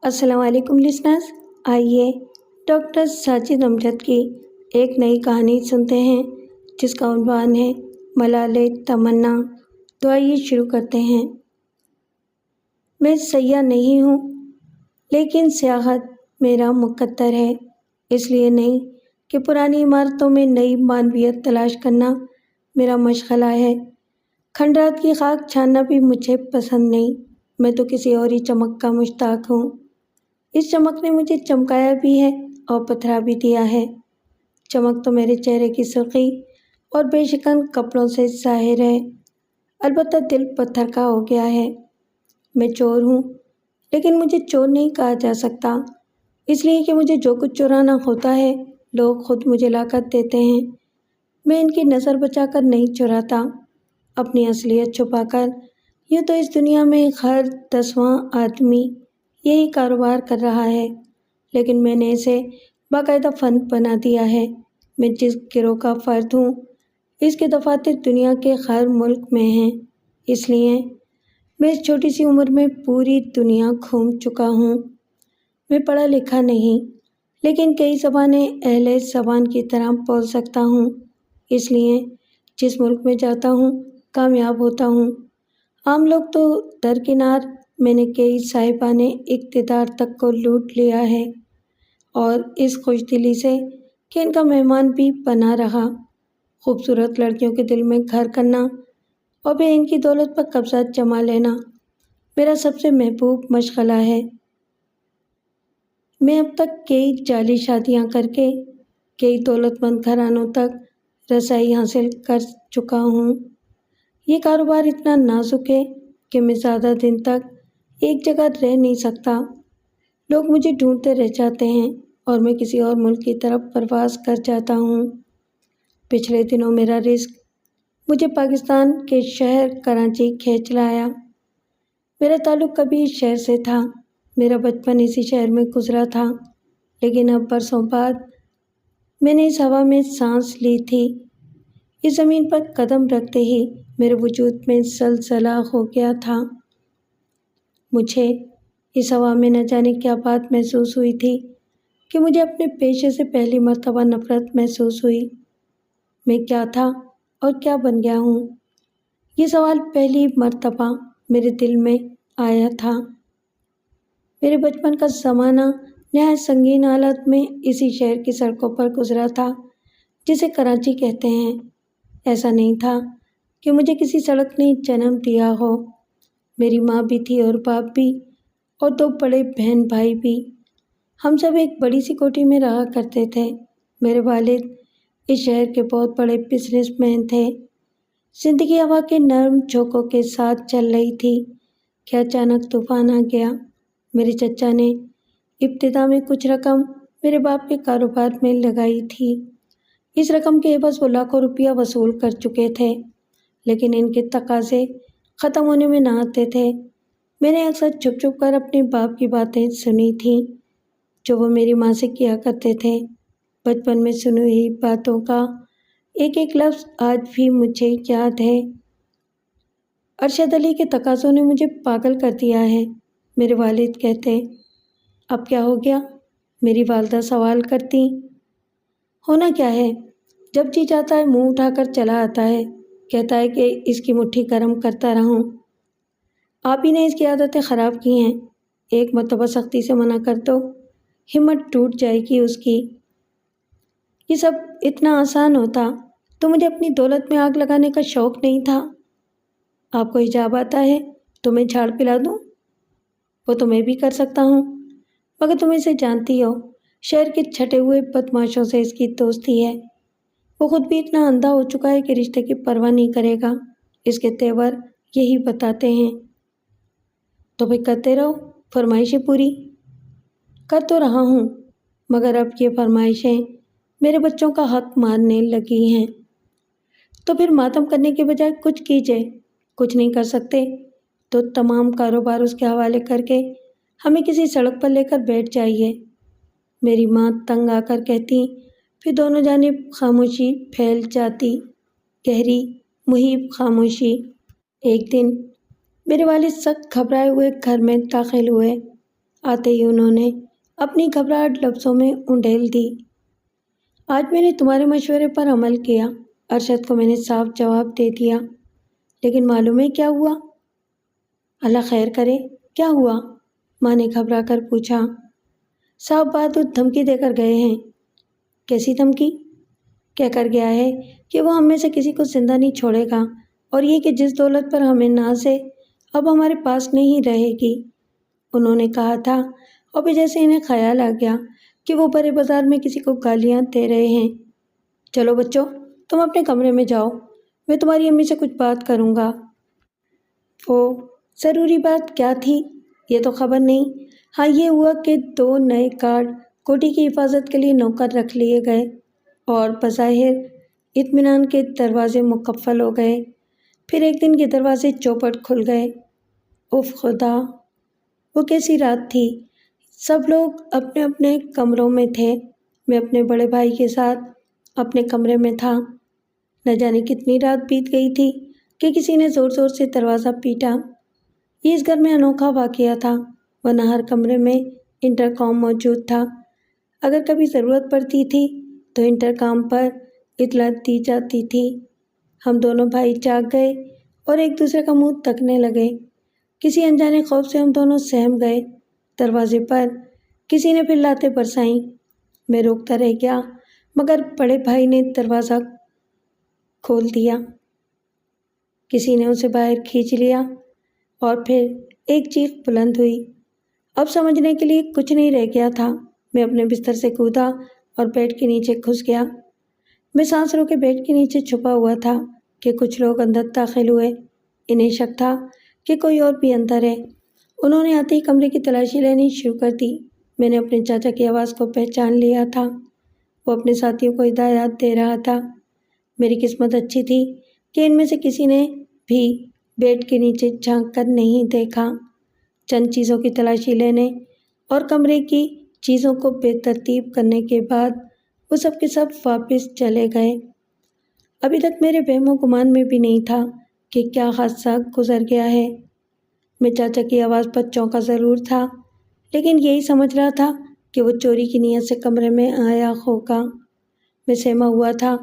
السلام علیکم لسنرز، آئیے ڈاکٹر ساجد امجد کی ایک نئی کہانی سنتے ہیں جس کا عنوان ہے ملالہ تمنا۔ تو آئیے شروع کرتے ہیں۔ میں سیاح نہیں ہوں، لیکن سیاحت میرا مقدر ہے، اس لیے نہیں کہ پرانی عمارتوں میں نئی معنویت تلاش کرنا میرا مشغلہ ہے۔ کھنڈرات کی خاک چھاننا بھی مجھے پسند نہیں، میں تو کسی اور ہی چمک کا مشتاق ہوں۔ اس چمک نے مجھے چمکایا بھی ہے اور پتھرا بھی دیا ہے۔ چمک تو میرے چہرے کی سرخی اور بے شکن کپڑوں سے ظاہر ہے، البتہ دل پتھر کا ہو گیا ہے۔ میں چور ہوں، لیکن مجھے چور نہیں کہا جا سکتا، اس لیے کہ مجھے جو کچھ چرانا ہوتا ہے لوگ خود مجھے لا کر دیتے ہیں۔ میں ان کی نظر بچا کر نہیں چراتا، اپنی اصلیت چھپا کر۔ یوں تو اس دنیا میں ہر 10واں آدمی یہی کاروبار کر رہا ہے، لیکن میں نے اسے باقاعدہ فن بنا دیا ہے۔ میں جس گروہ کا فرد ہوں، اس کے دفاتر دنیا کے ہر ملک میں ہیں، اس لیے میں اس چھوٹی سی عمر میں پوری دنیا گھوم چکا ہوں۔ میں پڑھا لکھا نہیں، لیکن کئی زبانیں اہل زبان کی طرح بول سکتا ہوں، اس لیے جس ملک میں جاتا ہوں کامیاب ہوتا ہوں۔ عام لوگ تو درکنار، میں نے کئی صاحبان اقتدار تک کو لوٹ لیا ہے، اور اس خوش دلی سے کہ ان کا مہمان بھی بنا رہا۔ خوبصورت لڑکیوں کے دل میں گھر کرنا اور پھر ان کی دولت پر قبضہ جما لینا میرا سب سے محبوب مشغلہ ہے۔ میں اب تک کئی جعلی شادیاں کر کے کئی دولت مند گھرانوں تک رسائی حاصل کر چکا ہوں۔ یہ کاروبار اتنا نازک ہے کہ میں زیادہ دن تک ایک جگہ رہ نہیں سکتا۔ لوگ مجھے ڈھونڈتے رہ جاتے ہیں اور میں کسی اور ملک کی طرف پرواز کر جاتا ہوں۔ پچھلے دنوں میرا رزق مجھے پاکستان کے شہر کراچی کھینچ لایا۔ میرا تعلق کبھی اس شہر سے تھا، میرا بچپن اسی شہر میں گزرا تھا، لیکن اب برسوں بعد میں نے اس ہوا میں سانس لی تھی۔ اس زمین پر قدم رکھتے ہی میرے وجود میں زلزلہ ہو گیا تھا۔ مجھے اس ہوا میں نہ جانے کیا بات محسوس ہوئی تھی کہ مجھے اپنے پیشے سے پہلی مرتبہ نفرت محسوس ہوئی۔ میں کیا تھا اور کیا بن گیا ہوں؟ یہ سوال پہلی مرتبہ میرے دل میں آیا تھا۔ میرے بچپن کا زمانہ نہایت سنگین حالت میں اسی شہر کی سڑکوں پر گزرا تھا جسے کراچی کہتے ہیں۔ ایسا نہیں تھا کہ مجھے کسی سڑک نے جنم دیا ہو۔ میری ماں بھی تھی اور باپ بھی، اور 2 بڑے بہن بھائی بھی۔ ہم سب ایک بڑی سی کوٹھی میں رہا کرتے تھے۔ میرے والد اس شہر کے بہت بڑے بزنس مین تھے۔ زندگی ہوا کے نرم جھونکوں کے ساتھ چل رہی تھی کہ اچانک طوفان آ گیا۔ میرے چچا نے ابتدا میں کچھ رقم میرے باپ کے کاروبار میں لگائی تھی۔ اس رقم کے عوض وہ لاکھوں روپیہ وصول کر چکے تھے، لیکن ان کے تقاضے ختم ہونے میں نہ آتے تھے۔ میں نے اکثر چھپ چھپ کر اپنے باپ کی باتیں سنی تھیں جو وہ میری ماں سے کیا کرتے تھے۔ بچپن میں سنی ہوئی باتوں کا ایک ایک لفظ آج بھی مجھے یاد ہے۔ ارشد علی کے تقاضوں نے مجھے پاگل کر دیا ہے، میرے والد کہتے۔ اب کیا ہو گیا؟ میری والدہ سوال کرتی۔ ہونا کیا ہے؟ جب جی چاہتا ہے منہ اٹھا کر چلا آتا ہے، کہتا ہے کہ اس کی مٹھی گرم کرتا رہوں۔ آپ ہی نے اس کی عادتیں خراب کی ہیں، ایک مرتبہ سختی سے منع کر دو، ہمت ٹوٹ جائے گی اس کی۔ یہ سب اتنا آسان ہوتا تو مجھے اپنی دولت میں آگ لگانے کا شوق نہیں تھا۔ آپ کو حجاب آتا ہے تو میں جھاڑ پلا دوں؟ وہ تو میں بھی کر سکتا ہوں، مگر تم اسے جانتی ہو، شہر کے چھٹے ہوئے بدماشوں سے اس کی دوستی ہے۔ وہ خود بھی اتنا اندھا ہو چکا ہے کہ رشتے کی پرواہ نہیں کرے گا، اس کے تیور یہی بتاتے ہیں۔ تو پھر کرتے رہو، فرمائشیں پوری۔ کر تو رہا ہوں، مگر اب یہ فرمائشیں میرے بچوں کا حق ماننے لگی ہیں۔ تو پھر ماتم کرنے کے بجائے کچھ کیجئے۔ کچھ نہیں کر سکتے تو تمام کاروبار اس کے حوالے کر کے ہمیں کسی سڑک پر لے کر بیٹھ جائیے، میری ماں تنگ آ کر کہتی۔ پھر دونوں جانب خاموشی پھیل جاتی، گہری محیب خاموشی۔ ایک دن میرے والد سخت گھبرائے ہوئے گھر میں داخل ہوئے۔ آتے ہی انہوں نے اپنی گھبراہٹ لفظوں میں انڈیل دی۔ آج میں نے تمہارے مشورے پر عمل کیا، ارشد کو میں نے صاف جواب دے دیا۔ لیکن معلوم ہے کیا ہوا؟ اللہ خیر کرے، کیا ہوا؟ ماں نے گھبرا کر پوچھا۔ صاحب بہادر دھمکی دے کر گئے ہیں۔ کیسی دھمکی؟ کہہ کر گیا ہے کہ وہ ہم میں سے کسی کو زندہ نہیں چھوڑے گا، اور یہ کہ جس دولت پر ہمیں ناز ہے اب ہمارے پاس نہیں رہے گی۔ انہوں نے کہا تھا، اور پھر جیسے انہیں خیال آ گیا کہ وہ بڑے بازار میں کسی کو گالیاں دے رہے ہیں۔ چلو بچوں، تم اپنے کمرے میں جاؤ، میں تمہاری امی سے کچھ بات کروں گا۔ وہ ضروری بات کیا تھی یہ تو خبر نہیں۔ ہاں یہ ہوا کہ 2 نئے گارڈ کوٹھی کی حفاظت کے لیے نوکر رکھ لیے گئے اور بظاہر اطمینان کے دروازے مقفل ہو گئے۔ پھر ایک دن کے دروازے چوپٹ کھل گئے۔ اف خدا، وہ کیسی رات تھی! سب لوگ اپنے اپنے کمروں میں تھے۔ میں اپنے بڑے بھائی کے ساتھ اپنے کمرے میں تھا۔ نہ جانے کتنی رات بیت گئی تھی کہ کسی نے زور زور سے دروازہ پیٹا۔ یہ اس گھر میں انوکھا واقعہ تھا، ورنہ ہر کمرے میں انٹرکام موجود تھا۔ اگر کبھی ضرورت پڑتی تھی تو انٹرکام پر اطلاع دی جاتی تھی۔ ہم دونوں بھائی جاگ گئے اور ایک دوسرے کا منہ تکنے لگے۔ کسی انجانے خوف سے ہم دونوں سہم گئے۔ دروازے پر کسی نے پھر لاتیں برسائیں۔ میں روکتا رہ گیا، مگر بڑے بھائی نے دروازہ کھول دیا۔ کسی نے اسے باہر کھینچ لیا اور پھر ایک چیخ بلند ہوئی۔ اب سمجھنے کے لیے کچھ نہیں رہ گیا تھا۔ میں اپنے بستر سے کودا اور بیڈ کے نیچے گھس گیا۔ میں سانس روکے بیڈ کے نیچے چھپا ہوا تھا کہ کچھ لوگ اندر داخل ہوئے۔ انہیں شک تھا کہ کوئی اور بھی اندر ہے۔ انہوں نے آتے ہی کمرے کی تلاشی لینی شروع کر دی۔ میں نے اپنے چاچا کی آواز کو پہچان لیا تھا۔ وہ اپنے ساتھیوں کو ہدایات دے رہا تھا۔ میری قسمت اچھی تھی کہ ان میں سے کسی نے بھی بیڈ کے نیچے جھانک کر نہیں دیکھا۔ چند چیزوں کی تلاشی لینے اور کمرے کی چیزوں کو بے ترتیب کرنے کے بعد وہ سب کے سب واپس چلے گئے۔ ابھی تک میرے وہم و گمان میں بھی نہیں تھا کہ کیا حادثہ گزر گیا ہے۔ میں چاچا کی آواز پر چونکا ضرور تھا، لیکن یہی سمجھ رہا تھا کہ وہ چوری کی نیت سے کمرے میں آیا ہوگا۔ میں سہما ہوا تھا،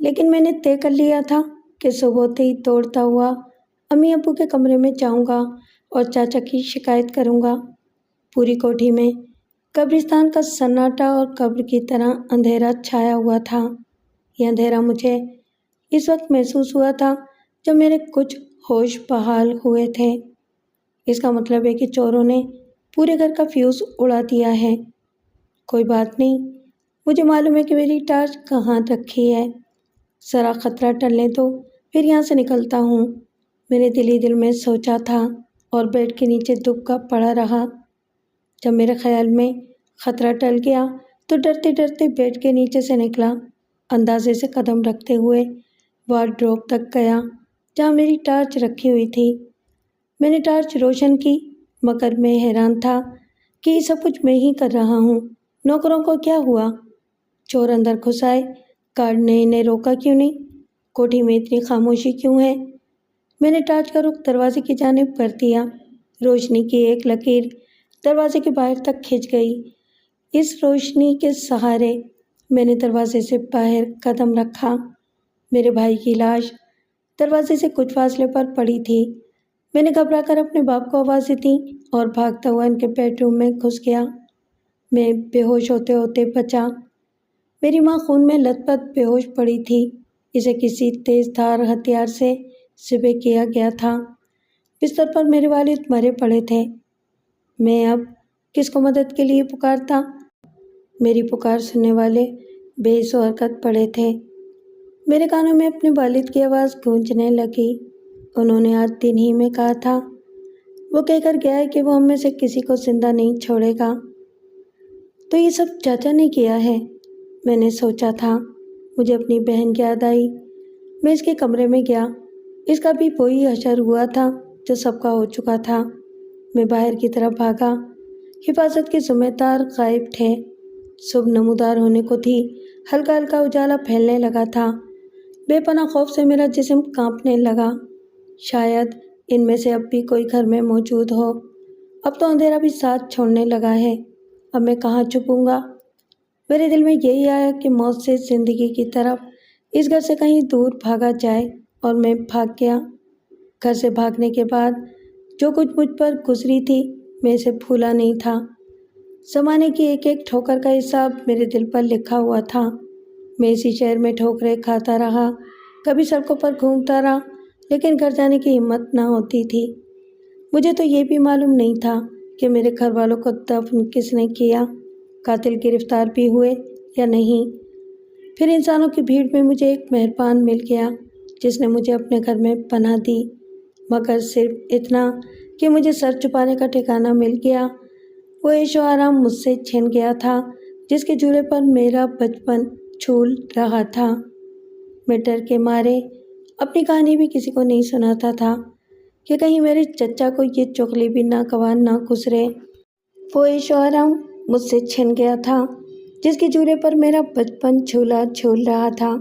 لیکن میں نے طے کر لیا تھا کہ صبح ہوتے ہی دوڑتا ہوا امی ابو کے کمرے میں جاؤں گا اور چاچا کی شکایت کروں گا۔ پوری کوٹھی میں قبرستان کا سناٹا اور قبر کی طرح اندھیرا چھایا ہوا تھا۔ یہ اندھیرا مجھے اس وقت محسوس ہوا تھا جب میرے کچھ ہوش بحال ہوئے تھے۔ اس کا مطلب ہے کہ چوروں نے پورے گھر کا فیوز اڑا دیا ہے۔ کوئی بات نہیں، مجھے معلوم ہے کہ میری ٹارچ کہاں رکھی ہے۔ ذرا خطرہ ٹلنے دو، پھر یہاں سے نکلتا ہوں، میں نے دل ہی دل میں سوچا تھا اور بیڈ کے نیچے دبکا پڑا رہا۔ جب میرے خیال میں خطرہ ٹل گیا تو ڈرتے ڈرتے بیڈ کے نیچے سے نکلا، اندازے سے قدم رکھتے ہوئے وارڈروب تک گیا جہاں میری ٹارچ رکھی ہوئی تھی۔ میں نے ٹارچ روشن کی، مگر میں حیران تھا کہ یہ سب کچھ میں ہی کر رہا ہوں۔ نوکروں کو کیا ہوا؟ چور اندر گھس آئے، گارڈ نے انہیں روکا کیوں نہیں؟ کوٹھی میں اتنی خاموشی کیوں ہے؟ میں نے ٹارچ کا رخ دروازے کی جانب کر دیا۔ روشنی کی ایک لکیر دروازے کے باہر تک کھنچ گئی۔ اس روشنی کے سہارے میں نے دروازے سے باہر قدم رکھا۔ میرے بھائی کی لاش دروازے سے کچھ فاصلے پر پڑی تھی۔ میں نے گھبرا کر اپنے باپ کو آوازیں دیں اور بھاگتا ہوا ان کے بیڈ روم میں گھس گیا۔ میں بے ہوش ہوتے ہوتے بچا۔ میری ماں خون میں لت پت بے ہوش پڑی تھی۔ اسے کسی تیز دھار ہتھیار سے ذبح کیا گیا تھا۔ بستر پر میرے والد مرے پڑے تھے۔ میں اب کس کو مدد کے لیے پکارتا؟ میری پکار سننے والے بے حس و حرکت پڑے تھے۔ میرے کانوں میں اپنے والد کی آواز گونجنے لگی۔ انہوں نے آج دن ہی میں کہا تھا، وہ کہہ کر گیا ہے کہ وہ ہم میں سے کسی کو زندہ نہیں چھوڑے گا۔ تو یہ سب چاچا نے کیا ہے، میں نے سوچا تھا۔ مجھے اپنی بہن کی یاد آئی۔ میں اس کے کمرے میں گیا۔ اس کا بھی وہی حشر ہوا تھا جو سب کا ہو چکا تھا۔ میں باہر کی طرف بھاگا۔ حفاظت کے ذمہ دار غائب تھے۔ صبح نمودار ہونے کو تھی۔ ہلکا ہلکا اجالا پھیلنے لگا تھا۔ بے پناہ خوف سے میرا جسم کانپنے لگا۔ شاید ان میں سے اب بھی کوئی گھر میں موجود ہو۔ اب تو اندھیرا بھی ساتھ چھوڑنے لگا ہے، اب میں کہاں چھپوں گا؟ میرے دل میں یہی آیا کہ موت سے زندگی کی طرف اس گھر سے کہیں دور بھاگا جائے، اور میں بھاگ گیا۔ گھر سے بھاگنے کے بعد جو کچھ مجھ پر گزری تھی، میں اسے بھولا نہیں تھا۔ زمانے کی ایک ایک ٹھوکر کا حساب میرے دل پر لکھا ہوا تھا۔ میں اسی شہر میں ٹھوکریں کھاتا رہا، کبھی سڑکوں پر گھومتا رہا، لیکن گھر جانے کی ہمت نہ ہوتی تھی۔ مجھے تو یہ بھی معلوم نہیں تھا کہ میرے گھر والوں کو دفن کس نے کیا، قاتل گرفتار بھی ہوئے یا نہیں۔ پھر انسانوں کی بھیڑ میں مجھے ایک مہربان مل گیا جس نے مجھے اپنے گھر میں پناہ دی، مگر صرف اتنا کہ مجھے سر چھپانے کا ٹھکانہ مل گیا۔ وہ عیش و آرام مجھ سے چھن گیا تھا جس کے جھولے پر میرا بچپن جھول رہا تھا۔ میں ڈر کے مارے اپنی کہانی بھی کسی کو نہیں سناتا تھا کہ کہیں میرے چچا کو یہ چغلی بھی ناگوار نہ گزرے۔ وہ عیش و آرام مجھ سے چھن گیا تھا جس کے جھولے پر میرا بچپن جھولا جھول رہا تھا۔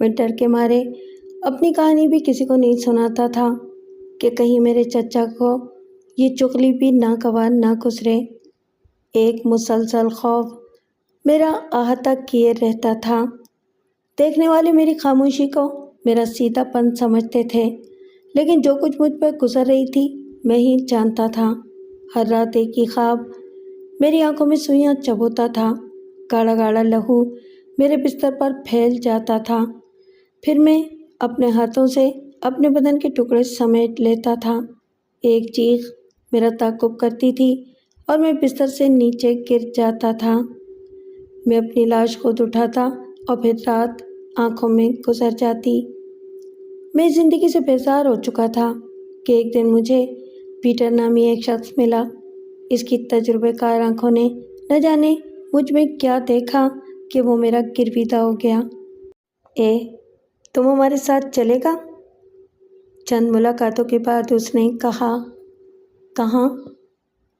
میں ڈر کے مارے اپنی کہانی بھی کسی کو نہیں سناتا تھا کہ کہیں میرے چچا کو یہ چغلی بھی ناگوار نہ گزرے۔ ایک مسلسل خوف میرا احاطہ کیے رہتا تھا۔ دیکھنے والے میری خاموشی کو میرا سیدھا پن سمجھتے تھے، لیکن جو کچھ مجھ پر گزر رہی تھی میں ہی جانتا تھا۔ ہر رات ایک ہی خواب میری آنکھوں میں سوئیاں چبھوتا تھا، گاڑھا گاڑھا لہو میرے بستر پر پھیل جاتا تھا، پھر میں اپنے ہاتھوں سے اپنے بدن کے ٹکڑے سمیٹ لیتا تھا۔ ایک چیخ میرا تعاقب کرتی تھی اور میں بستر سے نیچے گر جاتا تھا۔ میں اپنی لاش خود اٹھاتا اور پھر رات آنکھوں میں گزر جاتی۔ میں زندگی سے بیزار ہو چکا تھا کہ ایک دن مجھے پیٹر نامی ایک شخص ملا۔ اس کی تجربے کار آنکھوں نے نہ جانے مجھ میں کیا دیکھا کہ وہ میرا گرویدہ ہو گیا۔ تم ہمارے ساتھ چلے گا؟ چند ملاقاتوں کے بعد اس نے کہا۔ کہاں؟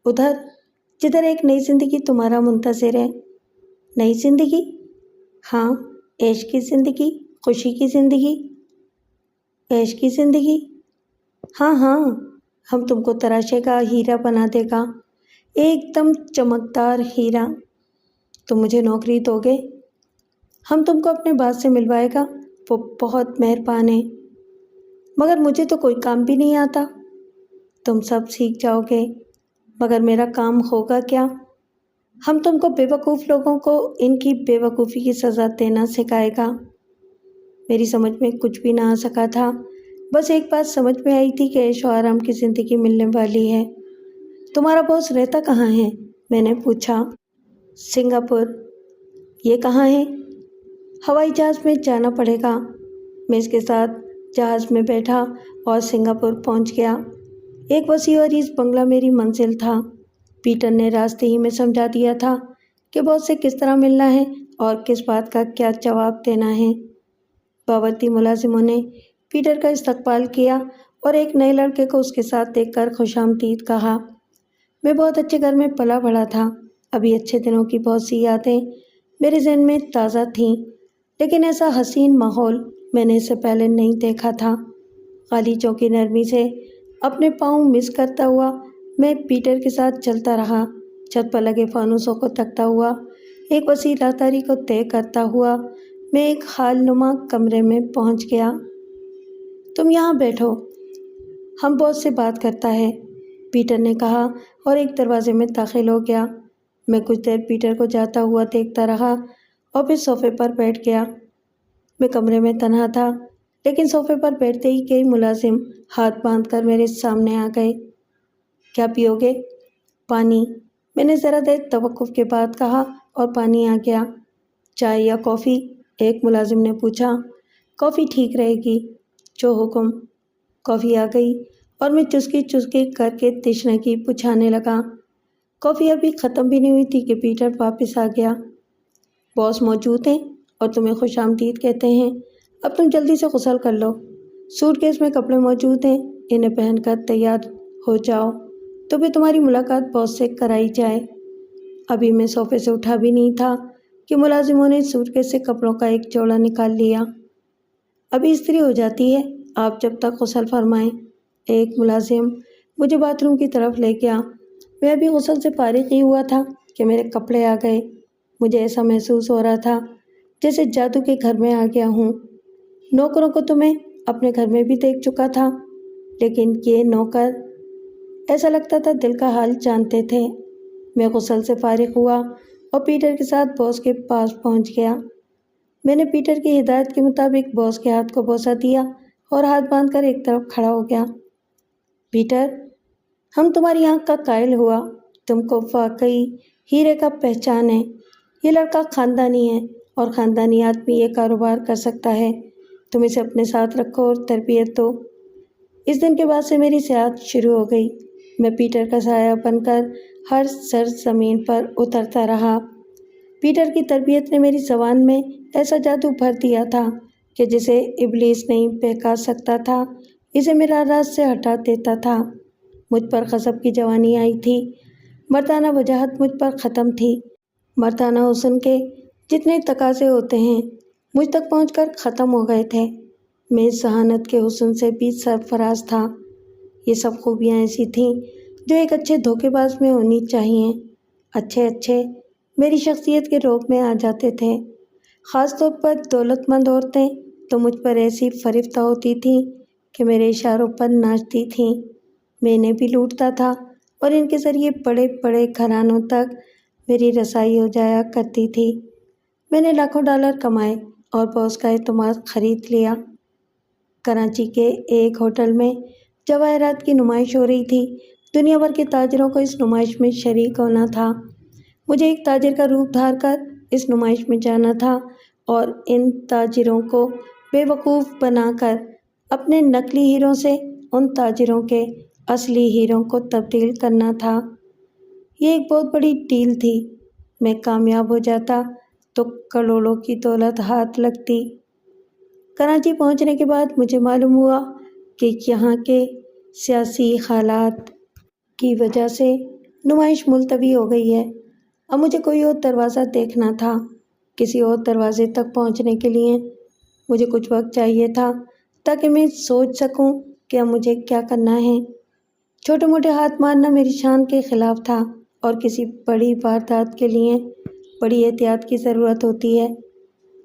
ادھر جدھر ایک نئی زندگی تمہارا منتظر ہے۔ نئی زندگی؟ ہاں، عیش کی زندگی، خوشی کی زندگی۔ عیش کی زندگی؟ ہاں ہاں، ہم تم کو تراشے گا ہیرا بنا دے گا، ایک دم چمکدار ہیرا۔ تم مجھے نوکری دو گے؟ ہم تم کو اپنے باس سے ملوائے گا، وہ بہت مہربان ہے۔ مگر مجھے تو کوئی کام بھی نہیں آتا۔ تم سب سیکھ جاؤ گے، مگر میرا کام ہوگا کیا؟ ہم تم کو بے وقوف لوگوں کو ان کی بے وقوفی کی سزا دینا سکھائے گا۔ میری سمجھ میں کچھ بھی نہ آ سکا تھا، بس ایک بات سمجھ میں آئی تھی کہ عیش و آرام کی زندگی ملنے والی ہے۔ تمہارا باس رہتا کہاں ہے؟ میں نے پوچھا۔ سنگاپور۔ یہ کہاں ہے؟ ہوائی جہاز میں جانا پڑے گا۔ میں اس کے ساتھ جہاز میں بیٹھا اور سنگاپور پہنچ گیا۔ ایک وسیع و عریض بنگلہ میری منزل تھا۔ پیٹر نے راستے ہی میں سمجھا دیا تھا کہ باس سے کس طرح ملنا ہے اور کس بات کا کیا جواب دینا ہے۔ باورچی ملازموں نے پیٹر کا استقبال کیا اور ایک نئے لڑکے کو اس کے ساتھ دیکھ کر خوش آمدید کہا۔ میں بہت اچھے گھر میں پلا بڑھا تھا، ابھی اچھے دنوں کی بہت سی یادیں میرے ذہن میں تازہ تھیں، لیکن ایسا حسین ماحول میں نے اس سے پہلے نہیں دیکھا تھا۔ غالیچوں کی نرمی سے اپنے پاؤں مس کرتا ہوا میں پیٹر کے ساتھ چلتا رہا، چھت پر لگے فانوسوں کو تکتا ہوا، ایک وسیع رہداری کو طے کرتا ہوا میں ایک حال نما کمرے میں پہنچ گیا۔ تم یہاں بیٹھو، ہم باس سے بات کرتا ہے، پیٹر نے کہا اور ایک دروازے میں داخل ہو گیا۔ میں کچھ دیر پیٹر کو جاتا ہوا دیکھتا رہا اور پھر صوفے پر بیٹھ گیا۔ میں کمرے میں تنہا تھا، لیکن صوفے پر بیٹھتے ہی کئی ملازم ہاتھ باندھ کر میرے سامنے آ گئے۔ کیا پیو گے؟ پانی، میں نے ذرا دیر توقف کے بعد کہا اور پانی آ گیا۔ چائے یا کافی؟ ایک ملازم نے پوچھا۔ کافی ٹھیک رہے گی، جو حکم۔ کافی آ گئی اور میں چسکی چسکی کر کے تشنگی بجھانے لگا۔ کافی ابھی ختم بھی نہیں ہوئی تھی کہ پیٹر واپس آ گیا۔ باس موجود ہیں اور تمہیں خوش آمدید کہتے ہیں، اب تم جلدی سے غسل کر لو، سوٹ کیس میں کپڑے موجود ہیں، انہیں پہن کر تیار ہو جاؤ تو پھر تمہاری ملاقات باس سے کرائی جائے۔ ابھی میں صوفے سے اٹھا بھی نہیں تھا کہ ملازموں نے سوٹ کیس سے کپڑوں کا ایک جوڑا نکال لیا۔ ابھی استری ہو جاتی ہے، آپ جب تک غسل فرمائیں۔ ایک ملازم مجھے باتھ روم کی طرف لے گیا۔ میں ابھی غسل سے فارغ ہی ہوا تھا کہ میرے کپڑے آ گئے۔ مجھے ایسا محسوس ہو رہا تھا جیسے جادو کے گھر میں آ گیا ہوں۔ نوکروں کو تو میں اپنے گھر میں بھی دیکھ چکا تھا، لیکن یہ نوکر ایسا لگتا تھا دل کا حال جانتے تھے۔ میں غسل سے فارغ ہوا اور پیٹر کے ساتھ باس کے پاس پہنچ گیا۔ میں نے پیٹر کی ہدایت کے مطابق باس کے ہاتھ کو بوسہ دیا اور ہاتھ باندھ کر ایک طرف کھڑا ہو گیا۔ پیٹر، ہم تمہاری آنکھ کا قائل ہوا، تم کو واقعی ہیرے کا پہچان ہے۔ یہ لڑکا خاندانی ہے اور خاندانی آدمی یہ کاروبار کر سکتا ہے۔ تم اسے اپنے ساتھ رکھو اور تربیت دو۔ اس دن کے بعد سے میری سیاحت شروع ہو گئی۔ میں پیٹر کا سایہ بن کر ہر سرزمین پر اترتا رہا۔ پیٹر کی تربیت نے میری زبان میں ایسا جادو بھر دیا تھا کہ جسے ابلیس نہیں بہکا سکتا تھا، اسے میرا راز سے ہٹا دیتا تھا۔ مجھ پر غضب کی جوانی آئی تھی۔ مردانہ وجاہت مجھ پر ختم تھی۔ مردانہ حسن کے جتنے تقاضے ہوتے ہیں مجھ تک پہنچ کر ختم ہو گئے تھے۔ میں ذہانت کے حسن سے بھی سرفراز تھا۔ یہ سب خوبیاں ایسی تھیں جو ایک اچھے دھوکے باز میں ہونی چاہیے۔ اچھے میری شخصیت کے روپ میں آ جاتے تھے۔ خاص طور پر دولت مند عورتیں تو مجھ پر ایسی فریفتہ ہوتی تھیں کہ میرے اشاروں پر ناچتی تھیں۔ میں انہیں بھی لوٹتا تھا اور ان کے ذریعے بڑے بڑے گھرانوں تک میری رسائی ہو جایا کرتی تھی۔ میں نے لاکھوں ڈالر کمائے اور باس کا اعتماد خرید لیا۔ کراچی کے ایک ہوٹل میں جواہرات کی نمائش ہو رہی تھی۔ دنیا بھر کے تاجروں کو اس نمائش میں شریک ہونا تھا۔ مجھے ایک تاجر کا روپ دھار کر اس نمائش میں جانا تھا اور ان تاجروں کو بے وقوف بنا کر اپنے نقلی ہیروں سے ان تاجروں کے اصلی ہیروں کو تبدیل کرنا تھا۔ یہ ایک بہت بڑی ڈیل تھی۔ میں کامیاب ہو جاتا تو کروڑوں کی دولت ہاتھ لگتی۔ کراچی پہنچنے کے بعد مجھے معلوم ہوا کہ یہاں کے سیاسی حالات کی وجہ سے نمائش ملتوی ہو گئی ہے۔ اب مجھے کوئی اور دروازہ دیکھنا تھا۔ کسی اور دروازے تک پہنچنے کے لیے مجھے کچھ وقت چاہیے تھا تاکہ میں سوچ سکوں کہ اب مجھے کیا کرنا ہے۔ چھوٹے موٹے ہاتھ مارنا میری شان کے خلاف تھا اور کسی بڑی واردات کے لیے بڑی احتیاط کی ضرورت ہوتی ہے۔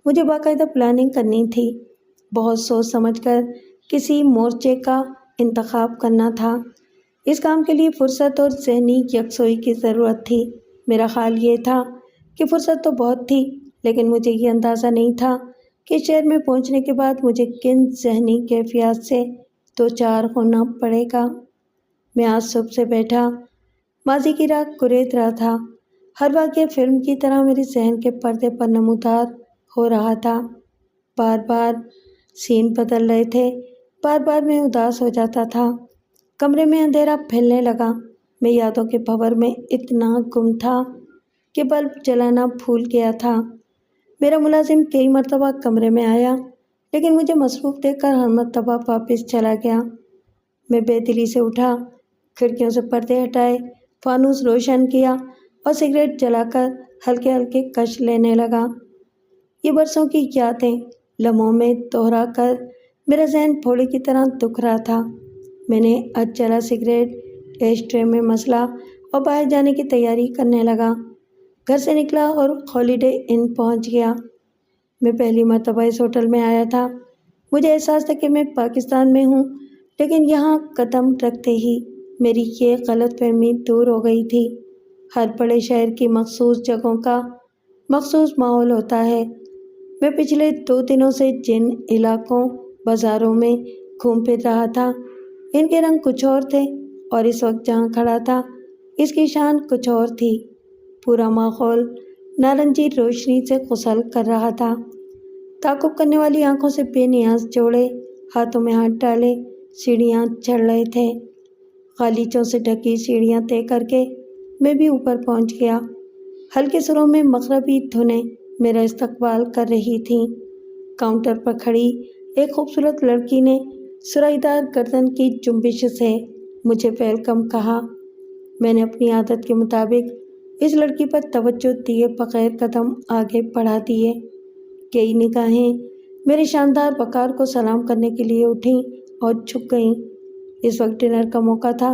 مجھے باقاعدہ پلاننگ کرنی تھی۔ بہت سوچ سمجھ کر کسی مورچے کا انتخاب کرنا تھا۔ اس کام کے لیے فرصت اور ذہنی یکسوئی کی ضرورت تھی۔ میرا خیال یہ تھا کہ فرصت تو بہت تھی، لیکن مجھے یہ اندازہ نہیں تھا کہ شہر میں پہنچنے کے بعد مجھے کن ذہنی کیفیات سے دوچار ہونا پڑے گا۔ میں آج صبح سے بیٹھا ماضی کی راہ کرید رہا تھا۔ ہر واقعہ فلم کی طرح میرے ذہن کے پردے پر نمودار ہو رہا تھا۔ بار بار سین بدل رہے تھے، بار بار میں اداس ہو جاتا تھا۔ کمرے میں اندھیرا پھیلنے لگا۔ میں یادوں کے بھنور میں اتنا گم تھا کہ بلب جلانا بھول گیا تھا۔ میرا ملازم کئی مرتبہ کمرے میں آیا، لیکن مجھے مصروف دیکھ کر ہر مرتبہ واپس چلا گیا۔ میں بے دلی سے اٹھا، کھڑکیوں سے پردے ہٹائے، فانوس روشن کیا اور سگریٹ جلا کر ہلکے ہلکے کش لینے لگا۔ یہ برسوں کی یادیں لمحوں میں دوہرا کر میرا ذہن پھوڑے کی طرح دکھ رہا تھا۔ میں نے جلا سگریٹ ایش ٹرے میں مسلا اور باہر جانے کی تیاری کرنے لگا۔ گھر سے نکلا اور ہالیڈے ان پہنچ گیا۔ میں پہلی مرتبہ اس ہوٹل میں آیا تھا۔ مجھے احساس تھا کہ میں پاکستان میں ہوں، لیکن یہاں قدم رکھتے ہی میری یہ غلط فہمی دور ہو گئی تھی۔ ہر بڑے شہر کی مخصوص جگہوں کا مخصوص ماحول ہوتا ہے۔ میں پچھلے 2 دنوں سے جن علاقوں بازاروں میں گھوم پھر رہا تھا، ان کے رنگ کچھ اور تھے اور اس وقت جہاں کھڑا تھا اس کی شان کچھ اور تھی۔ پورا ماحول نارنجی روشنی سے غسل کر رہا تھا۔ تعقب کرنے والی آنکھوں سے بے نیاز جوڑے ہاتھوں میں ہاتھ ڈالے سیڑھیاں چڑھ رہے تھے۔ غالیچوں سے ڈھکی سیڑھیاں طے کر کے میں بھی اوپر پہنچ گیا۔ ہلکے سروں میں مغربی دھنیں میرا استقبال کر رہی تھیں۔ کاؤنٹر پر کھڑی ایک خوبصورت لڑکی نے سرائی دار گردن کی جنبش سے مجھے ویلکم کہا۔ میں نے اپنی عادت کے مطابق اس لڑکی پر توجہ دیے بغیر قدم آگے بڑھا دیے۔ کئی نگاہیں میرے شاندار وقار کو سلام کرنے کے لیے اٹھیں اور جھک گئیں۔ اس وقت ڈنر کا موقع تھا۔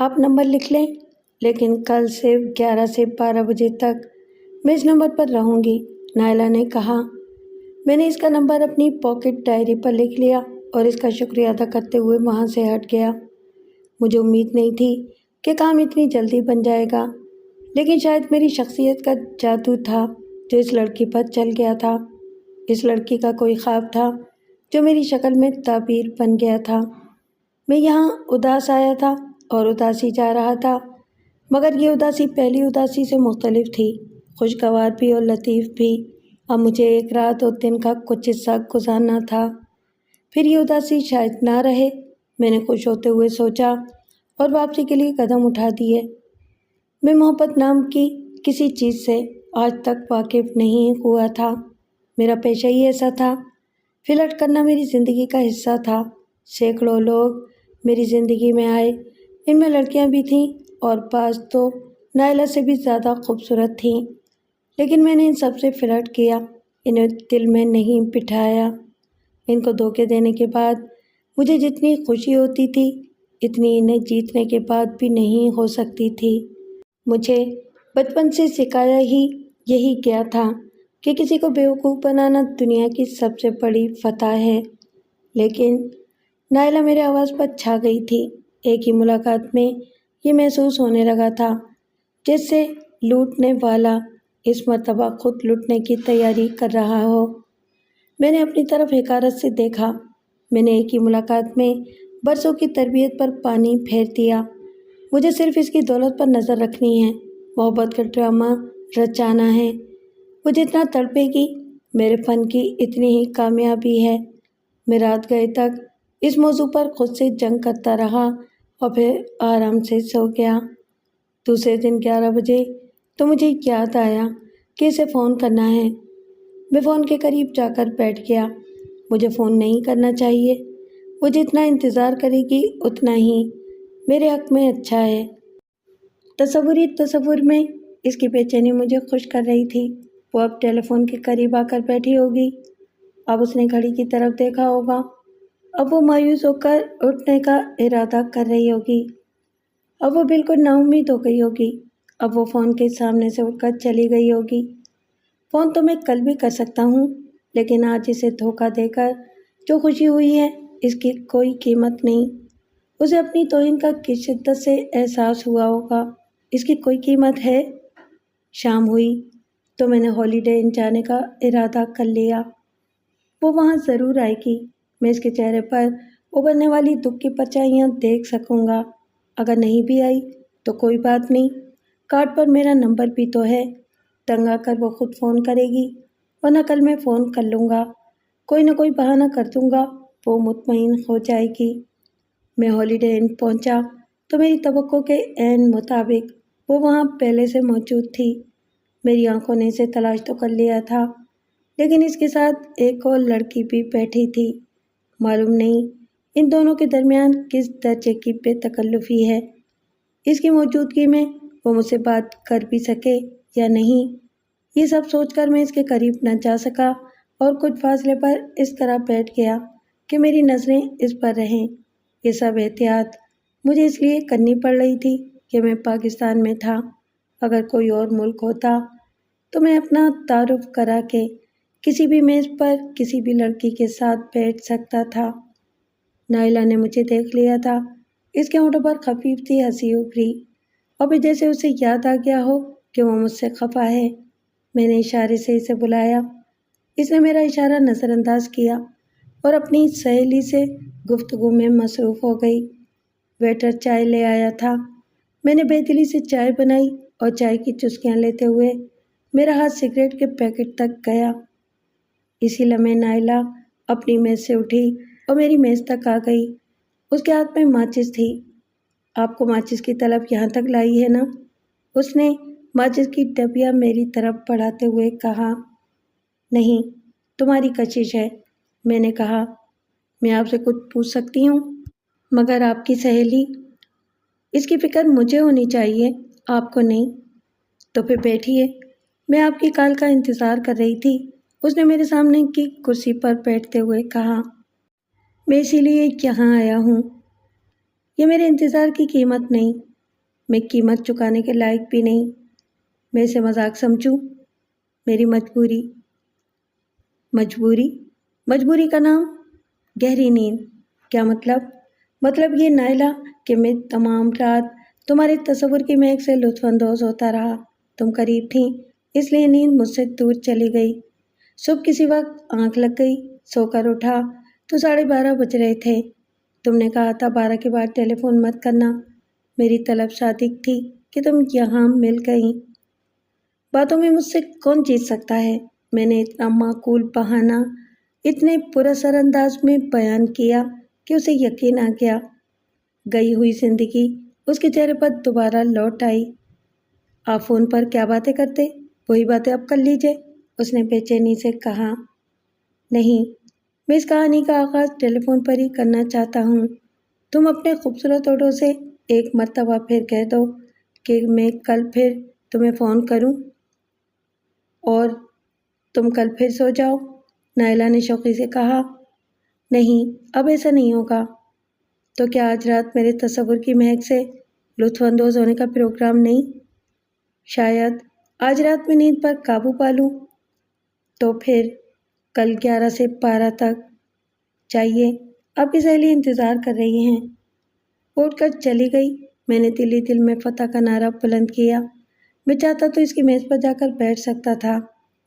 آپ نمبر لکھ لیں، لیکن کل سے 11 سے 12 بجے تک میں اس نمبر پر رہوں گی، نائلہ نے کہا۔ میں نے اس کا نمبر اپنی پاکٹ ڈائری پر لکھ لیا اور اس کا شکریہ ادا کرتے ہوئے وہاں سے ہٹ گیا۔ مجھے امید نہیں تھی کہ کام اتنی جلدی بن جائے گا، لیکن شاید میری شخصیت کا جادو تھا جو اس لڑکی پر چل گیا تھا۔ اس لڑکی کا کوئی خواب تھا جو میری شکل میں تعبیر بن گیا تھا۔ میں یہاں اداس آیا تھا اور اداسی جا رہا تھا، مگر یہ اداسی پہلی اداسی سے مختلف تھی، خوشگوار بھی اور لطیف بھی۔ اب مجھے ایک رات اور دن کا کچھ حصہ گزارنا تھا، پھر یہ اداسی شاید نہ رہے۔ میں نے خوش ہوتے ہوئے سوچا اور واپسی کے لیے قدم اٹھا دیے۔ میں محبت نام کی کسی چیز سے آج تک واقف نہیں ہوا تھا۔ میرا پیشہ ہی ایسا تھا۔ فلرٹ کرنا میری زندگی کا حصہ تھا۔ سینکڑوں لوگ میری زندگی میں آئے، ان میں لڑکیاں بھی تھیں اور بعض تو نائلہ سے بھی زیادہ خوبصورت تھیں، لیکن میں نے ان سب سے فلرٹ کیا، انہیں دل میں نہیں بٹھایا۔ ان کو دھوکے دینے کے بعد مجھے جتنی خوشی ہوتی تھی اتنی انہیں جیتنے کے بعد بھی نہیں ہو سکتی تھی۔ مجھے بچپن سے سکھایا ہی یہی گیا تھا کہ کسی کو بیوقوف بنانا دنیا کی سب سے بڑی فتح ہے، لیکن نائلہ میرے آواز پر چھا گئی تھی۔ ایک ہی ملاقات میں یہ محسوس ہونے لگا تھا جیسے لوٹنے والا اس مرتبہ خود لوٹنے کی تیاری کر رہا ہو۔ میں نے اپنی طرف حقارت سے دیکھا۔ میں نے ایک ہی ملاقات میں برسوں کی تربیت پر پانی پھیر دیا۔ مجھے صرف اس کی دولت پر نظر رکھنی ہے، محبت کا ڈرامہ رچانا ہے۔ وہ جتنا تڑپے گی میرے فن کی اتنی ہی کامیابی ہے۔ میں رات گئے تک اس موضوع پر خود سے جنگ کرتا رہا اور پھر آرام سے سو گیا۔ دوسرے دن 11 بجے تو مجھے یاد آیا کہ اسے فون کرنا ہے۔ میں فون کے قریب جا کر بیٹھ گیا۔ مجھے فون نہیں کرنا چاہیے، وہ جتنا انتظار کرے گی اتنا ہی میرے حق میں اچھا ہے۔ تصور میں اس کی بے چینی مجھے خوش کر رہی تھی۔ وہ اب ٹیلی فون کے قریب آ کر بیٹھی ہوگی، اب اس نے گھڑی کی طرف دیکھا ہوگا، اب وہ مایوس ہو کر اٹھنے کا ارادہ کر رہی ہوگی، اب وہ بالکل نا امید ہو گئی ہوگی، اب وہ فون کے سامنے سے اٹھ کر چلی گئی ہوگی۔ فون تو میں کل بھی کر سکتا ہوں، لیکن آج اسے دھوکہ دے کر جو خوشی ہوئی ہے اس کی کوئی قیمت نہیں۔ اسے اپنی توہین کا کس شدت سے احساس ہوا ہوگا، اس کی کوئی قیمت ہے؟ شام ہوئی تو میں نے ہالیڈے ان جانے کا ارادہ کر لیا۔ وہ وہاں ضرور آئے گی، میں اس کے چہرے پر ابھرنے والی دکھ کی پرچھائیاں دیکھ سکوں گا۔ اگر نہیں بھی آئی تو کوئی بات نہیں، کارڈ پر میرا نمبر بھی تو ہے، تنگ آ کر وہ خود فون کرے گی، ورنہ کل میں فون کر لوں گا، کوئی نہ کوئی بہانہ کر دوں گا، وہ مطمئن ہو جائے گی۔ میں ہالیڈے ان پہنچا تو میری توقع کے عین مطابق وہ وہاں پہلے سے موجود تھی۔ میری آنکھوں نے اسے تلاش تو کر لیا تھا، لیکن اس کے ساتھ ایک اور لڑکی بھی بیٹھی تھی۔ معلوم نہیں ان دونوں کے درمیان کس درجے کی بے تکلفی ہے، اس کی موجودگی میں وہ مجھ سے بات کر بھی سکے یا نہیں۔ یہ سب سوچ کر میں اس کے قریب نہ جا سکا اور کچھ فاصلے پر اس طرح بیٹھ گیا کہ میری نظریں اس پر رہیں۔ یہ سب احتیاط مجھے اس لیے کرنی پڑ رہی تھی کہ میں پاکستان میں تھا۔ اگر کوئی اور ملک ہوتا تو میں اپنا تعارف کرا کے کسی بھی میز پر کسی بھی لڑکی کے ساتھ بیٹھ سکتا تھا۔ نائلہ نے مجھے دیکھ لیا تھا، اس کے ہونٹوں پر خفیف سی ہنسی ابھری اور پھر جیسے اسے یاد آ گیا ہو کہ وہ مجھ سے خفا ہے۔ میں نے اشارے سے اسے بلایا، اس نے میرا اشارہ نظر انداز کیا اور اپنی سہیلی سے گفتگو میں مصروف ہو گئی۔ ویٹر چائے لے آیا تھا۔ میں نے بے دلی سے چائے بنائی اور چائے کی چسکیاں لیتے ہوئے میرا ہاتھ سگریٹ کے پیکٹ تک گیا۔ اسی لمحے نائلہ اپنی میز سے اٹھی اور میری میز تک آ گئی۔ اس کے ہاتھ میں ماچس تھی۔ آپ کو ماچس کی طلب یہاں تک لائی ہے نا؟ اس نے ماچس کی ڈبیا میری طرف بڑھاتے ہوئے کہا۔ نہیں، تمہاری کشش ہے، میں نے کہا۔ میں آپ سے کچھ پوچھ سکتی ہوں؟ مگر آپ کی سہیلی، اس کی فکر مجھے ہونی چاہیے، آپ کو نہیں۔ تو پھر بیٹھیے، میں آپ کی کال کا انتظار کر رہی تھی، اس نے میرے سامنے کی کرسی پر بیٹھتے ہوئے کہا۔ میں اسی لیے یہاں آیا ہوں۔ یہ میرے انتظار کی قیمت نہیں، میں قیمت چکانے کے لائق بھی نہیں، میں اسے مذاق سمجھوں؟ میری مجبوری مجبوری کا نام؟ گہری نیند۔ کیا مطلب؟ مطلب یہ نائلہ کہ میں تمام رات تمہارے تصور کی مہک سے لطف اندوز ہوتا رہا۔ تم قریب تھیں اس لیے نیند مجھ سے دور چلی گئی۔ صبح کسی وقت آنکھ لگ گئی، سو کر اٹھا تو 12:30 بج رہے تھے۔ تم نے کہا تھا 12 کے بعد ٹیلی فون مت کرنا۔ میری طلب صادق تھی کہ تم یہاں مل گئیں۔ باتوں میں مجھ سے کون جیت سکتا ہے؟ میں نے اتنا معقول بہانہ اتنے پراثر انداز میں بیان کیا کہ اسے یقین آ گیا۔ گئی ہوئی زندگی اس کے چہرے پر دوبارہ لوٹ آئی۔ آپ فون پر کیا باتیں کرتے؟ وہی باتیں اب کر لیجئے، اس نے بے چینی سے کہا۔ نہیں، میں اس کہانی کا آغاز ٹیلی فون پر ہی کرنا چاہتا ہوں۔ تم اپنے خوبصورت ہونٹوں سے ایک مرتبہ پھر کہہ دو کہ میں کل پھر تمہیں فون کروں اور تم کل پھر سو جاؤ، نائلہ نے شوقی سے کہا۔ نہیں، اب ایسا نہیں ہوگا۔ تو کیا آج رات میرے تصور کی مہک سے لطف اندوز ہونے کا پروگرام نہیں؟ شاید آج رات میں نیند پر قابو پا لوں۔ تو پھر کل 11 سے 12 تک چاہیے۔ آپ کی سہیلی انتظار کر رہی ہیں۔ اٹھ کر چلی گئی۔ میں نے دل ہی دل میں فتح کا نعرہ بلند کیا۔ میں چاہتا تو اس کی میز پر جا کر بیٹھ سکتا تھا،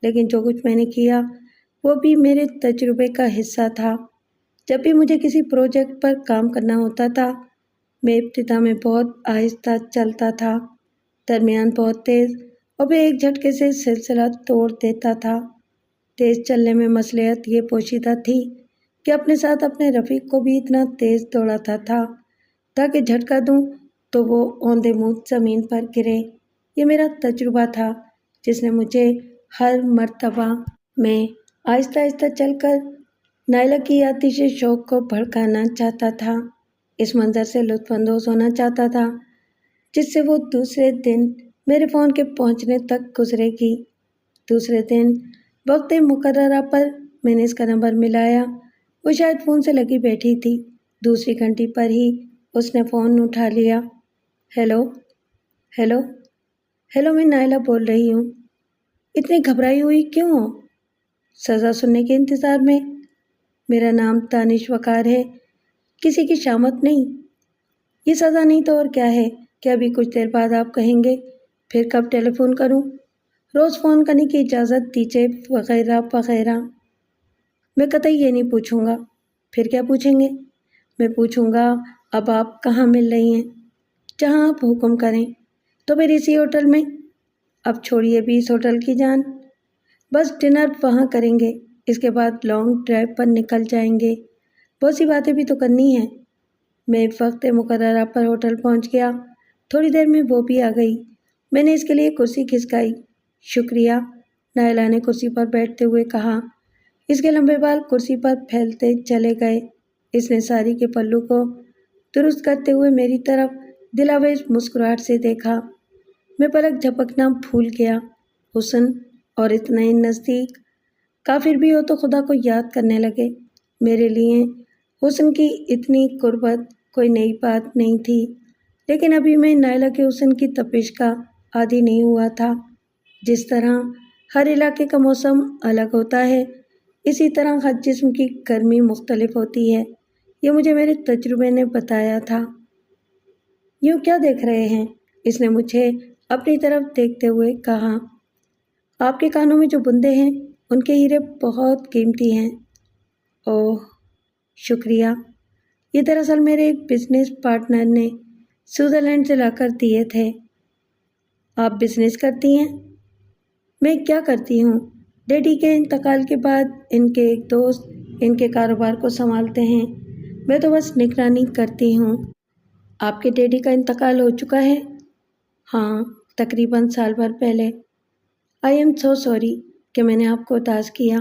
لیکن جو کچھ میں نے کیا وہ بھی میرے تجربے کا حصہ تھا۔ جب بھی مجھے کسی پروجیکٹ پر کام کرنا ہوتا تھا، میں ابتدا میں بہت آہستہ چلتا تھا، درمیان بہت تیز اور پھر ایک جھٹکے سے سلسلہ توڑ دیتا تھا۔ تیز چلنے میں مصلحت یہ پوشیدہ تھی کہ اپنے ساتھ اپنے رفیق کو بھی اتنا تیز دوڑاتا تھا تاکہ جھٹکا دوں تو وہ اوندے منہ زمین پر گرے۔ یہ میرا تجربہ تھا جس نے مجھے ہر مرتبہ میں آہستہ آہستہ چل کر نائلہ کی آتش شوق کو بھڑکانا چاہتا تھا، اس منظر سے لطف اندوز ہونا چاہتا تھا جس سے وہ دوسرے دن میرے فون کے پہنچنے تک گزرے گی۔ دوسرے دن وقت مقررہ پر میں نے اس کا نمبر ملایا۔ وہ شاید فون سے لگی بیٹھی تھی۔ دوسری گھنٹی پر ہی اس نے فون اٹھا لیا۔ ہیلو ہیلو ہیلو میں نائلہ بول رہی ہوں۔ اتنی گھبرائی ہوئی کیوں ہو؟ سزا سننے کے انتظار میں۔ میرا نام دانش وقار ہے، کسی کی شامت نہیں۔ یہ سزا نہیں تو اور کیا ہے کہ ابھی کچھ دیر بعد آپ کہیں گے پھر کب ٹیلی فون کروں، روز فون کرنے کی اجازت دیجیے وغیرہ وغیرہ۔ میں قطعی یہ نہیں پوچھوں گا۔ پھر کیا پوچھیں گے؟ میں پوچھوں گا اب آپ کہاں مل رہی ہیں؟ جہاں آپ حکم کریں۔ تو پھر اسی ہوٹل میں؟ اب چھوڑیے بھی اس ہوٹل کی جان، بس ڈنر وہاں کریں گے، اس کے بعد لانگ ڈرائیو پر نکل جائیں گے۔ بہت سی باتیں بھی تو کرنی ہیں۔ میں وقت مقررہ پر ہوٹل پہنچ گیا۔ تھوڑی دیر میں وہ بھی آ گئی۔ میں نے اس کے لیے کرسی کھسکائی۔ شکریہ، نائلہ نے کرسی پر بیٹھتے ہوئے کہا۔ اس کے لمبے بال کرسی پر پھیلتے چلے گئے۔ اس نے ساری کے پلو کو درست کرتے ہوئے میری طرف دلاویز مسکراہٹ سے دیکھا۔ میں پلک جھپکنا بھول گیا۔ حسن اور اتنا ہی نزدیک، کافر بھی ہو تو خدا کو یاد کرنے لگے۔ میرے لیے حسن کی اتنی قربت کوئی نئی بات نہیں تھی، لیکن ابھی میں نائلہ کے حسن کی تپش کا عادی نہیں ہوا تھا۔ جس طرح ہر علاقے کا موسم الگ ہوتا ہے، اسی طرح ہر جسم کی گرمی مختلف ہوتی ہے، یہ مجھے میرے تجربے نے بتایا تھا۔ یوں کیا دیکھ رہے ہیں؟ اس نے مجھے اپنی طرف دیکھتے ہوئے کہا۔ آپ کے کانوں میں جو بندے ہیں ان کے ہیرے بہت قیمتی ہیں۔ اوہ، شکریہ۔ یہ دراصل میرے ایک بزنس پارٹنر نے سوئٹزرلینڈ سے لا کر دیے تھے۔ آپ بزنس کرتی ہیں؟ میں کیا کرتی ہوں؟ ڈیڈی کے انتقال کے بعد ان کے ایک دوست ان کے کاروبار کو سنبھالتے ہیں، میں تو بس نگرانی کرتی ہوں۔ آپ کے ڈیڈی کا انتقال ہو چکا ہے؟ ہاں، تقریباً سال بھر پہلے۔ آئی ایم سو سوری کہ میں نے آپ کو اداس کیا۔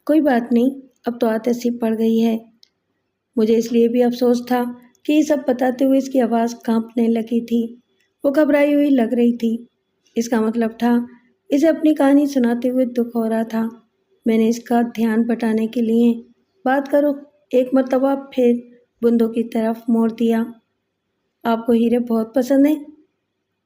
کوئی بات نہیں، اب تو عادت سی پڑ گئی ہے۔ مجھے اس لیے بھی افسوس تھا کہ یہ سب بتاتے ہوئے اس کی آواز کانپنے لگی تھی۔ وہ گھبرائی ہوئی لگ رہی تھی۔ اس کا مطلب تھا اسے اپنی کہانی سناتے ہوئے دکھ ہو رہا تھا۔ میں نے اس کا دھیان بٹانے کے لیے بات کا رخ ایک مرتبہ پھر بندوں کی طرف موڑ دیا۔ آپ کو ہیرے بہت پسند ہیں؟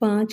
5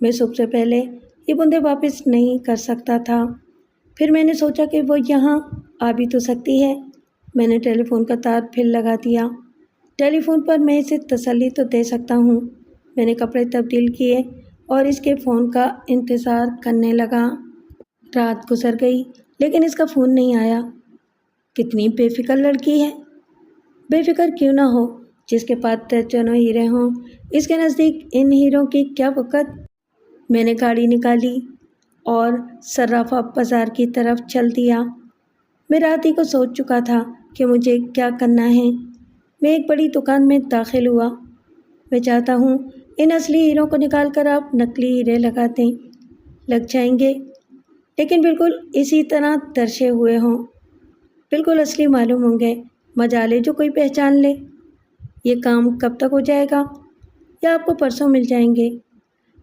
میں صبح سے پہلے یہ بوندیں واپس نہیں کر سکتا تھا۔ پھر میں نے سوچا کہ وہ یہاں آ بھی تو سکتی ہے۔ میں نے ٹیلی فون کا تار پھر لگا دیا۔ ٹیلی فون پر میں اسے تسلی تو دے سکتا ہوں۔ میں نے کپڑے تبدیل کیے اور اس کے فون کا انتظار کرنے لگا۔ رات گزر گئی لیکن اس کا فون نہیں آیا۔ کتنی بے فکر لڑکی ہے۔ بے فکر کیوں نہ ہو، جس کے پاس درجنوں ہیرے ہوں، اس کے نزدیک ان ہیروں کی کیا وقت۔ میں نے گاڑی نکالی اور صرافہ بازار کی طرف چل دیا۔ میں رات ہی کو سوچ چکا تھا کہ مجھے کیا کرنا ہے۔ میں ایک بڑی دکان میں داخل ہوا۔ میں چاہتا ہوں ان اصلی ہیروں کو نکال کر آپ نقلی ہیرے لگا دیں، لگ جائیں گے، لیکن بالکل اسی طرح ترشے ہوئے ہوں، بالکل اصلی معلوم ہوں گے، مجالے جو کوئی پہچان لے۔ یہ کام کب تک ہو جائے گا؟ یا آپ کو پرسوں مل جائیں گے؟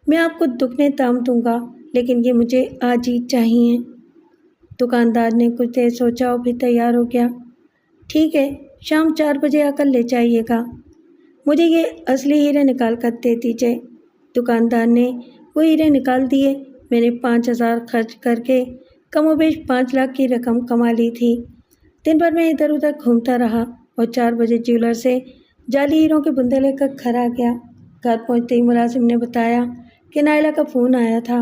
میں آپ کو دگنے دام دوں گا، لیکن یہ مجھے آج ہی چاہیے۔ دکاندار نے کچھ دیر سوچا اور پھر تیار ہو گیا۔ ٹھیک ہے، شام 4 بجے آ کر لے جائیے گا۔ مجھے یہ اصلی ہیرے نکال کر دے دیجیے۔ دکاندار نے وہ ہیرے نکال دیے۔ میں نے 5,000 خرچ کر کے کم و بیش 5 لاکھ کی رقم کما لی تھی۔ دن بھر میں ادھر ادھر گھومتا رہا اور 4 بجے جیولر سے جعلی ہیروں کے بندے لے کر گھر آ گیا۔ گھر پہنچتے ہی ملازم نے بتایا کہ نائلہ کا فون آیا تھا۔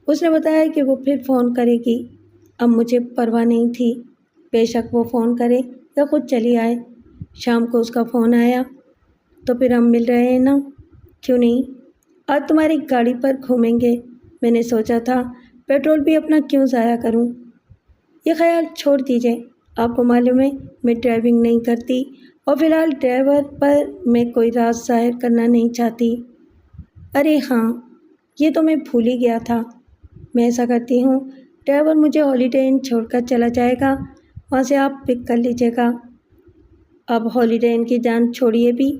اس نے بتایا کہ وہ پھر فون کرے گی۔ اب مجھے پرواہ نہیں تھی، بے شک وہ فون کرے یا خود چلی آئے۔ شام کو اس کا فون آیا، تو پھر ہم مل رہے ہیں نا؟ کیوں نہیں، آج تمہاری گاڑی پر گھومیں گے۔ میں نے سوچا تھا پیٹرول بھی اپنا کیوں ضائع کروں۔ یہ خیال چھوڑ دیجیے، آپ کو معلوم ہے میں ڈرائیونگ نہیں کرتی اور فی الحال ڈرائیور پر میں کوئی راز ظاہر کرنا نہیں چاہتی۔ ارے ہاں، یہ تو میں بھول ہی گیا تھا۔ میں ایسا کرتی ہوں، ڈرائیور مجھے ہالیڈے ان چھوڑ کر چلا جائے گا، وہاں سے آپ پک کر لیجیے گا۔ اب ہالیڈے ان کی جان چھوڑیے بھی۔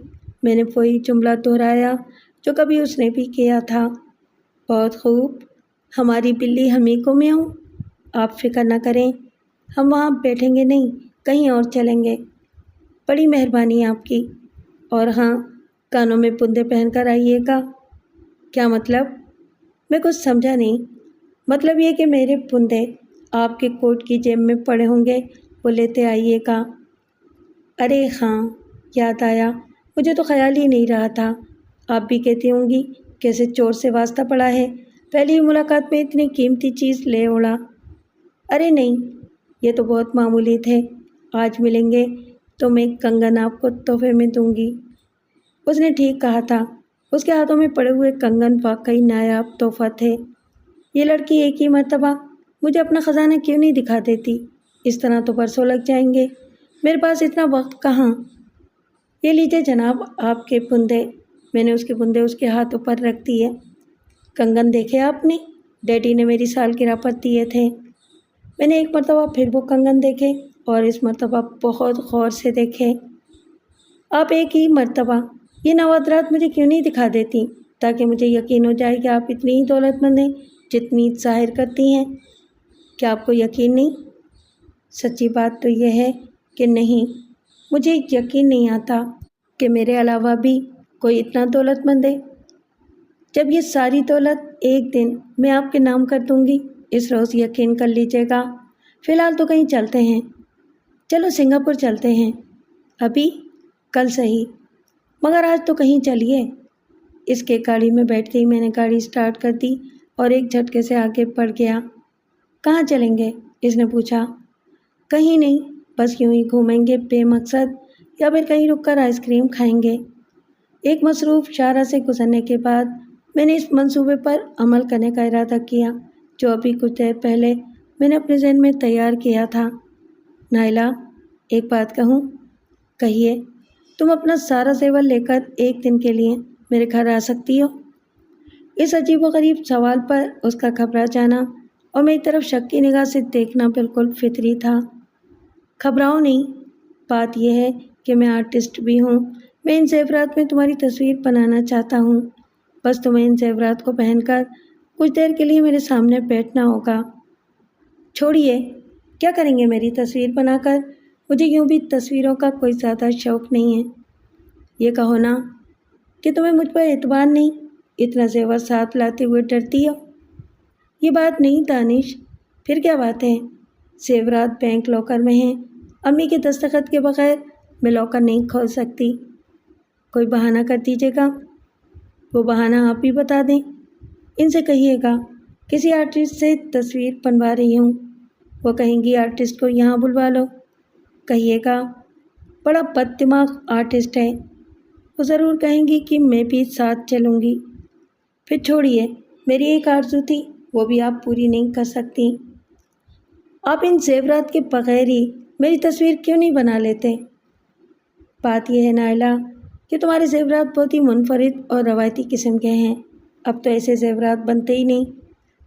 میں نے وہی جملہ دہرایا جو کبھی اس نے بھی کیا تھا۔ بہت خوب، ہماری بلی ہم ہی کو میاؤں۔ آپ فکر نہ کریں، ہم وہاں بیٹھیں گے نہیں، کہیں اور چلیں گے۔ بڑی مہربانی آپ کی۔ اور ہاں، کانوں میں بندے پہن کر آئیے گا۔ کیا مطلب؟ میں کچھ سمجھا نہیں۔ مطلب یہ کہ میرے بندے آپ کے کوٹ کی جیب میں پڑے ہوں گے، وہ لیتے آئیے گا۔ ارے ہاں، یاد آیا، مجھے تو خیال ہی نہیں رہا تھا۔ آپ بھی کہتی ہوں گی کیسے چور سے واسطہ پڑا ہے، پہلی ملاقات میں اتنی قیمتی چیز لے اڑا۔ ارے نہیں، یہ تو بہت معمولی تھے۔ آج ملیں گے تو میں کنگن آپ کو تحفے میں دوں گی۔ اس نے ٹھیک کہا تھا، اس کے ہاتھوں میں پڑے ہوئے کنگن واقعی نایاب تحفہ تھے۔ یہ لڑکی ایک ہی مرتبہ مجھے اپنا خزانہ کیوں نہیں دکھا دیتی؟ اس طرح تو برسوں لگ جائیں گے، میرے پاس اتنا وقت کہاں۔ یہ لیجیے جناب آپ کے بندے۔ میں نے اس کے بندے اس کے ہاتھوں پر رکھ دیے۔ کنگن دیکھے آپ نے؟ ڈیڈی نے میری سالگرہ پر دیے تھے۔ میں نے ایک مرتبہ پھر وہ کنگن دیکھے اور اس مرتبہ بہت غور سے دیکھے۔ آپ ایک ہی مرتبہ یہ نوادرات مجھے کیوں نہیں دکھا دیتی تاکہ مجھے یقین ہو جائے کہ آپ اتنی ہی دولت مند ہیں جتنی ظاہر کرتی ہیں؟ کیا آپ کو یقین نہیں؟ سچی بات تو یہ ہے کہ نہیں، مجھے یقین نہیں آتا کہ میرے علاوہ بھی کوئی اتنا دولت مند ہے۔ جب یہ ساری دولت ایک دن میں آپ کے نام کر دوں گی، اس روز یقین کر لیجیے گا۔ فی الحال تو کہیں چلتے ہیں، چلو سنگاپور چلتے ہیں۔ ابھی؟ کل صحیح، مگر آج تو کہیں چلیے۔ اس کے گاڑی میں بیٹھتے ہی میں نے گاڑی سٹارٹ کر دی اور ایک جھٹکے سے آگے بڑھ گیا۔ کہاں چلیں گے؟ اس نے پوچھا۔ کہیں نہیں، بس یوں ہی گھومیں گے بے مقصد، یا پھر کہیں رک کر آئس کریم کھائیں گے۔ ایک مصروف شارہ سے گزرنے کے بعد میں نے اس منصوبے پر عمل کرنے کا ارادہ کیا جو ابھی کچھ دیر پہلے میں نے اپنے ذہن میں تیار کیا تھا۔ نائلہ، ایک بات کہوں؟ کہیے۔ تم اپنا سارا زیور لے کر ایک دن کے لیے میرے گھر آ سکتی ہو؟ اس عجیب و غریب سوال پر اس کا گھبرا جانا اور میری طرف شک کی نگاہ سے دیکھنا بالکل فطری تھا۔ گھبراؤ نہیں، بات یہ ہے کہ میں آرٹسٹ بھی ہوں۔ میں ان زیورات میں تمہاری تصویر بنانا چاہتا ہوں۔ بس تمہیں ان زیورات کو پہن کر کچھ دیر کے لیے میرے سامنے بیٹھنا ہوگا۔ چھوڑیے، کیا کریں گے میری تصویر بنا کر؟ مجھے یوں بھی تصویروں کا کوئی زیادہ شوق نہیں ہے۔ یہ کہو نا کہ تمہیں مجھ پر اعتبار نہیں۔ اتنا زیور ساتھ لاتے ہوئے ڈرتی ہو؟ یہ بات نہیں دانش، پھر کیا بات ہے؟ زیورات بینک لاکر میں ہیں، امی کے دستخط کے بغیر میں لاکر نہیں کھول سکتی۔ کوئی بہانہ کر دیجیے گا۔ وہ بہانہ آپ ہی بتا دیں۔ ان سے کہیے گا کسی آرٹسٹ سے تصویر بنوا رہی ہوں، وہ کہیں گی آرٹسٹ کو یہاں بلوا لو۔ کہیے گا بڑا بد دماغ آرٹسٹ ہے، وہ ضرور کہیں گی کہ میں بھی ساتھ چلوں گی۔ پھر چھوڑیے، میری ایک آرزو تھی، وہ بھی آپ پوری نہیں کر سکتی۔ آپ ان زیورات کے بغیر ہی میری تصویر کیوں نہیں بنا لیتے؟ بات یہ ہے نائلہ کہ تمہارے زیورات بہت ہی منفرد اور روایتی قسم کے ہیں، اب تو ایسے زیورات بنتے ہی نہیں۔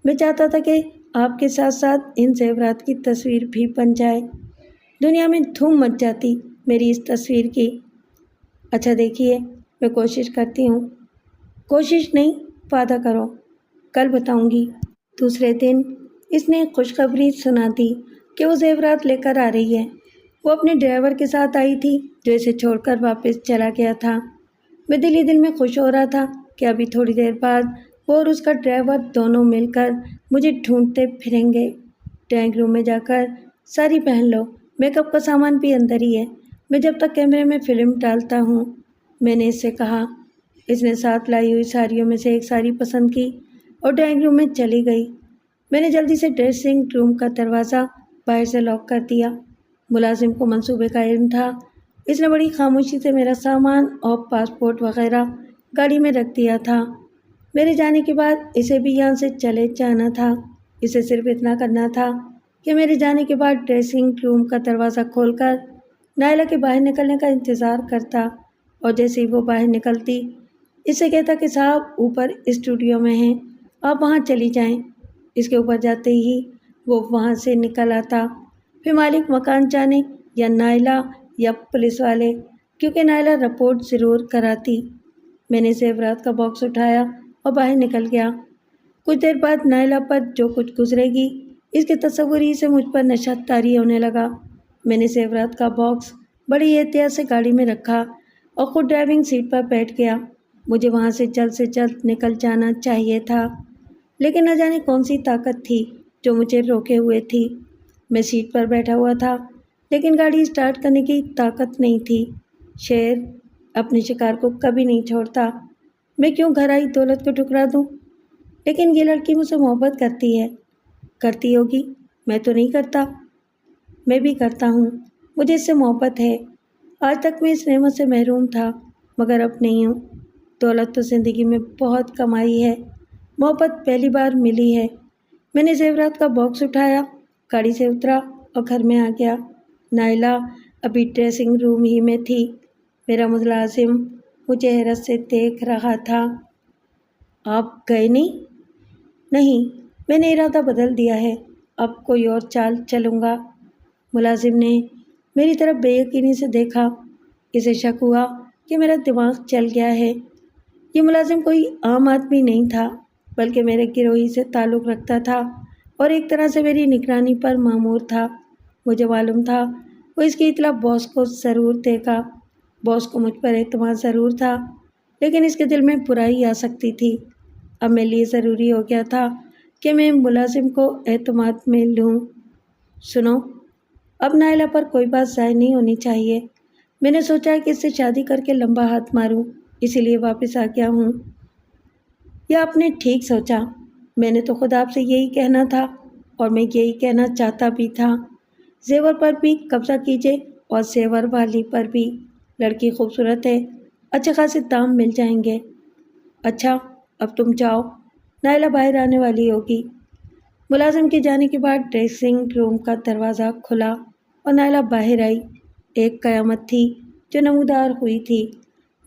میں چاہتا تھا کہ آپ کے ساتھ ساتھ ان زیورات کی تصویر بھی بن جائے، دنیا میں دھوم مچ جاتی میری اس تصویر کی۔ اچھا دیکھیے، میں کوشش کرتی ہوں۔ کوشش نہیں، وعدہ کرو، کل بتاؤں گی۔ دوسرے دن اس نے خوشخبری سنا دی کہ وہ زیورات لے کر آ رہی ہے۔ وہ اپنے ڈرائیور کے ساتھ آئی تھی جو اسے چھوڑ کر واپس چلا گیا تھا۔ میں دل ہی دل میں خوش ہو رہا تھا کہ ابھی تھوڑی دیر بعد وہ اور اس کا ڈرائیور دونوں مل کر مجھے ڈھونڈتے پھریں گے۔ ڈرائنگ روم میں جا کر ساری پہن لو، میک اپ کا سامان بھی اندر ہی ہے، میں جب تک کیمرے میں فلم ڈالتا ہوں، میں نے اس سے کہا۔ اس نے ساتھ لائی ہوئی ساڑیوں میں سے ایک ساڑی پسند کی اور ڈرائنگ روم میں چلی گئی۔ میں نے جلدی سے ڈریسنگ روم کا دروازہ باہر سے لاک کر دیا۔ ملازم کو منصوبے کا علم تھا، اس نے بڑی خاموشی سے میرا سامان اور پاسپورٹ وغیرہ گاڑی میں رکھ دیا تھا۔ میرے جانے کے بعد اسے بھی یہاں سے چلے جانا تھا۔ اسے صرف اتنا کرنا تھا کہ میرے جانے کے بعد ڈریسنگ روم کا دروازہ کھول کر نائلہ کے باہر نکلنے کا انتظار کرتا، اور جیسے ہی وہ باہر نکلتی اس سے کہتا کہ صاحب اوپر اسٹوڈیو میں ہیں، آپ وہاں چلی جائیں۔ اس کے اوپر جاتے ہی وہ وہاں سے نکل آتا، پھر مالک مکان جانے یا نائلہ یا پولیس والے، کیونکہ نائلہ رپورٹ ضرور کراتی۔ میں نے زیورات کا باکس اٹھایا اور باہر نکل گیا۔ کچھ دیر بعد نائلہ پر جو کچھ گزرے گی اس کے تصور ہی سے مجھ پر نشہ طاری ہونے لگا۔ میں نے زیورات کا باکس بڑی احتیاط سے گاڑی میں رکھا اور خود ڈرائیونگ سیٹ پر بیٹھ گیا۔ مجھے وہاں سے جلد نکل جانا چاہیے تھا، لیکن نہ جانے کون سی طاقت تھی جو مجھے روکے ہوئے تھی۔ میں سیٹ پر بیٹھا ہوا تھا لیکن گاڑی اسٹارٹ کرنے کی طاقت نہیں تھی۔ شیر اپنے شکار کو کبھی نہیں چھوڑتا۔ میں کیوں گھر آئی دولت کو ٹھکرا دوں؟ لیکن یہ لڑکی مجھ سے محبت کرتی ہے۔ کرتی ہوگی، میں تو نہیں کرتا۔ میں بھی کرتا ہوں، مجھے اس سے محبت ہے۔ آج تک میں اس نعمت سے محروم تھا، مگر اب نہیں ہوں۔ دولت تو زندگی میں بہت کمائی ہے، محبت پہلی بار ملی ہے۔ میں نے زیورات کا باکس اٹھایا، گاڑی سے اترا اور گھر میں آ گیا۔ نائلہ ابھی ڈریسنگ روم ہی میں تھی۔ میرا ملازم مجھے حیرت سے دیکھ رہا تھا۔ آپ گئے نہیں؟ نہیں، میں نے ارادہ بدل دیا ہے، اب کوئی اور چال چلوں گا۔ ملازم نے میری طرف بے یقینی سے دیکھا۔ اسے شک ہوا کہ میرا دماغ چل گیا ہے۔ یہ ملازم کوئی عام آدمی نہیں تھا، بلکہ میرے گروہی سے تعلق رکھتا تھا اور ایک طرح سے میری نگرانی پر مامور تھا۔ مجھے معلوم تھا وہ اس کی اطلاع باس کو ضرور دے گا۔ باس کو مجھ پر اعتماد ضرور تھا، لیکن اس کے دل میں برائی آ سکتی تھی۔ اب میرے لیے ضروری ہو گیا تھا کہ میں ملازم کو اعتماد میں لوں۔ سنو، اب نائلہ پر کوئی بات ظاہر نہیں ہونی چاہیے۔ میں نے سوچا ہے کہ اس سے شادی کر کے لمبا ہاتھ ماروں، اسی لیے واپس آ گیا ہوں۔ یا آپ نے ٹھیک سوچا، میں نے تو خود آپ سے یہی کہنا تھا، اور میں یہی کہنا چاہتا بھی تھا۔ زیور پر بھی قبضہ کیجیے اور زیور والی پر بھی، لڑکی خوبصورت ہے، اچھے خاصے دام مل جائیں گے۔ اچھا، اب تم جاؤ، نائلہ باہر آنے والی ہوگی۔ ملازم کے جانے کے بعد ڈریسنگ روم کا دروازہ کھلا اور نائلہ باہر آئی۔ ایک قیامت تھی جو نمودار ہوئی تھی۔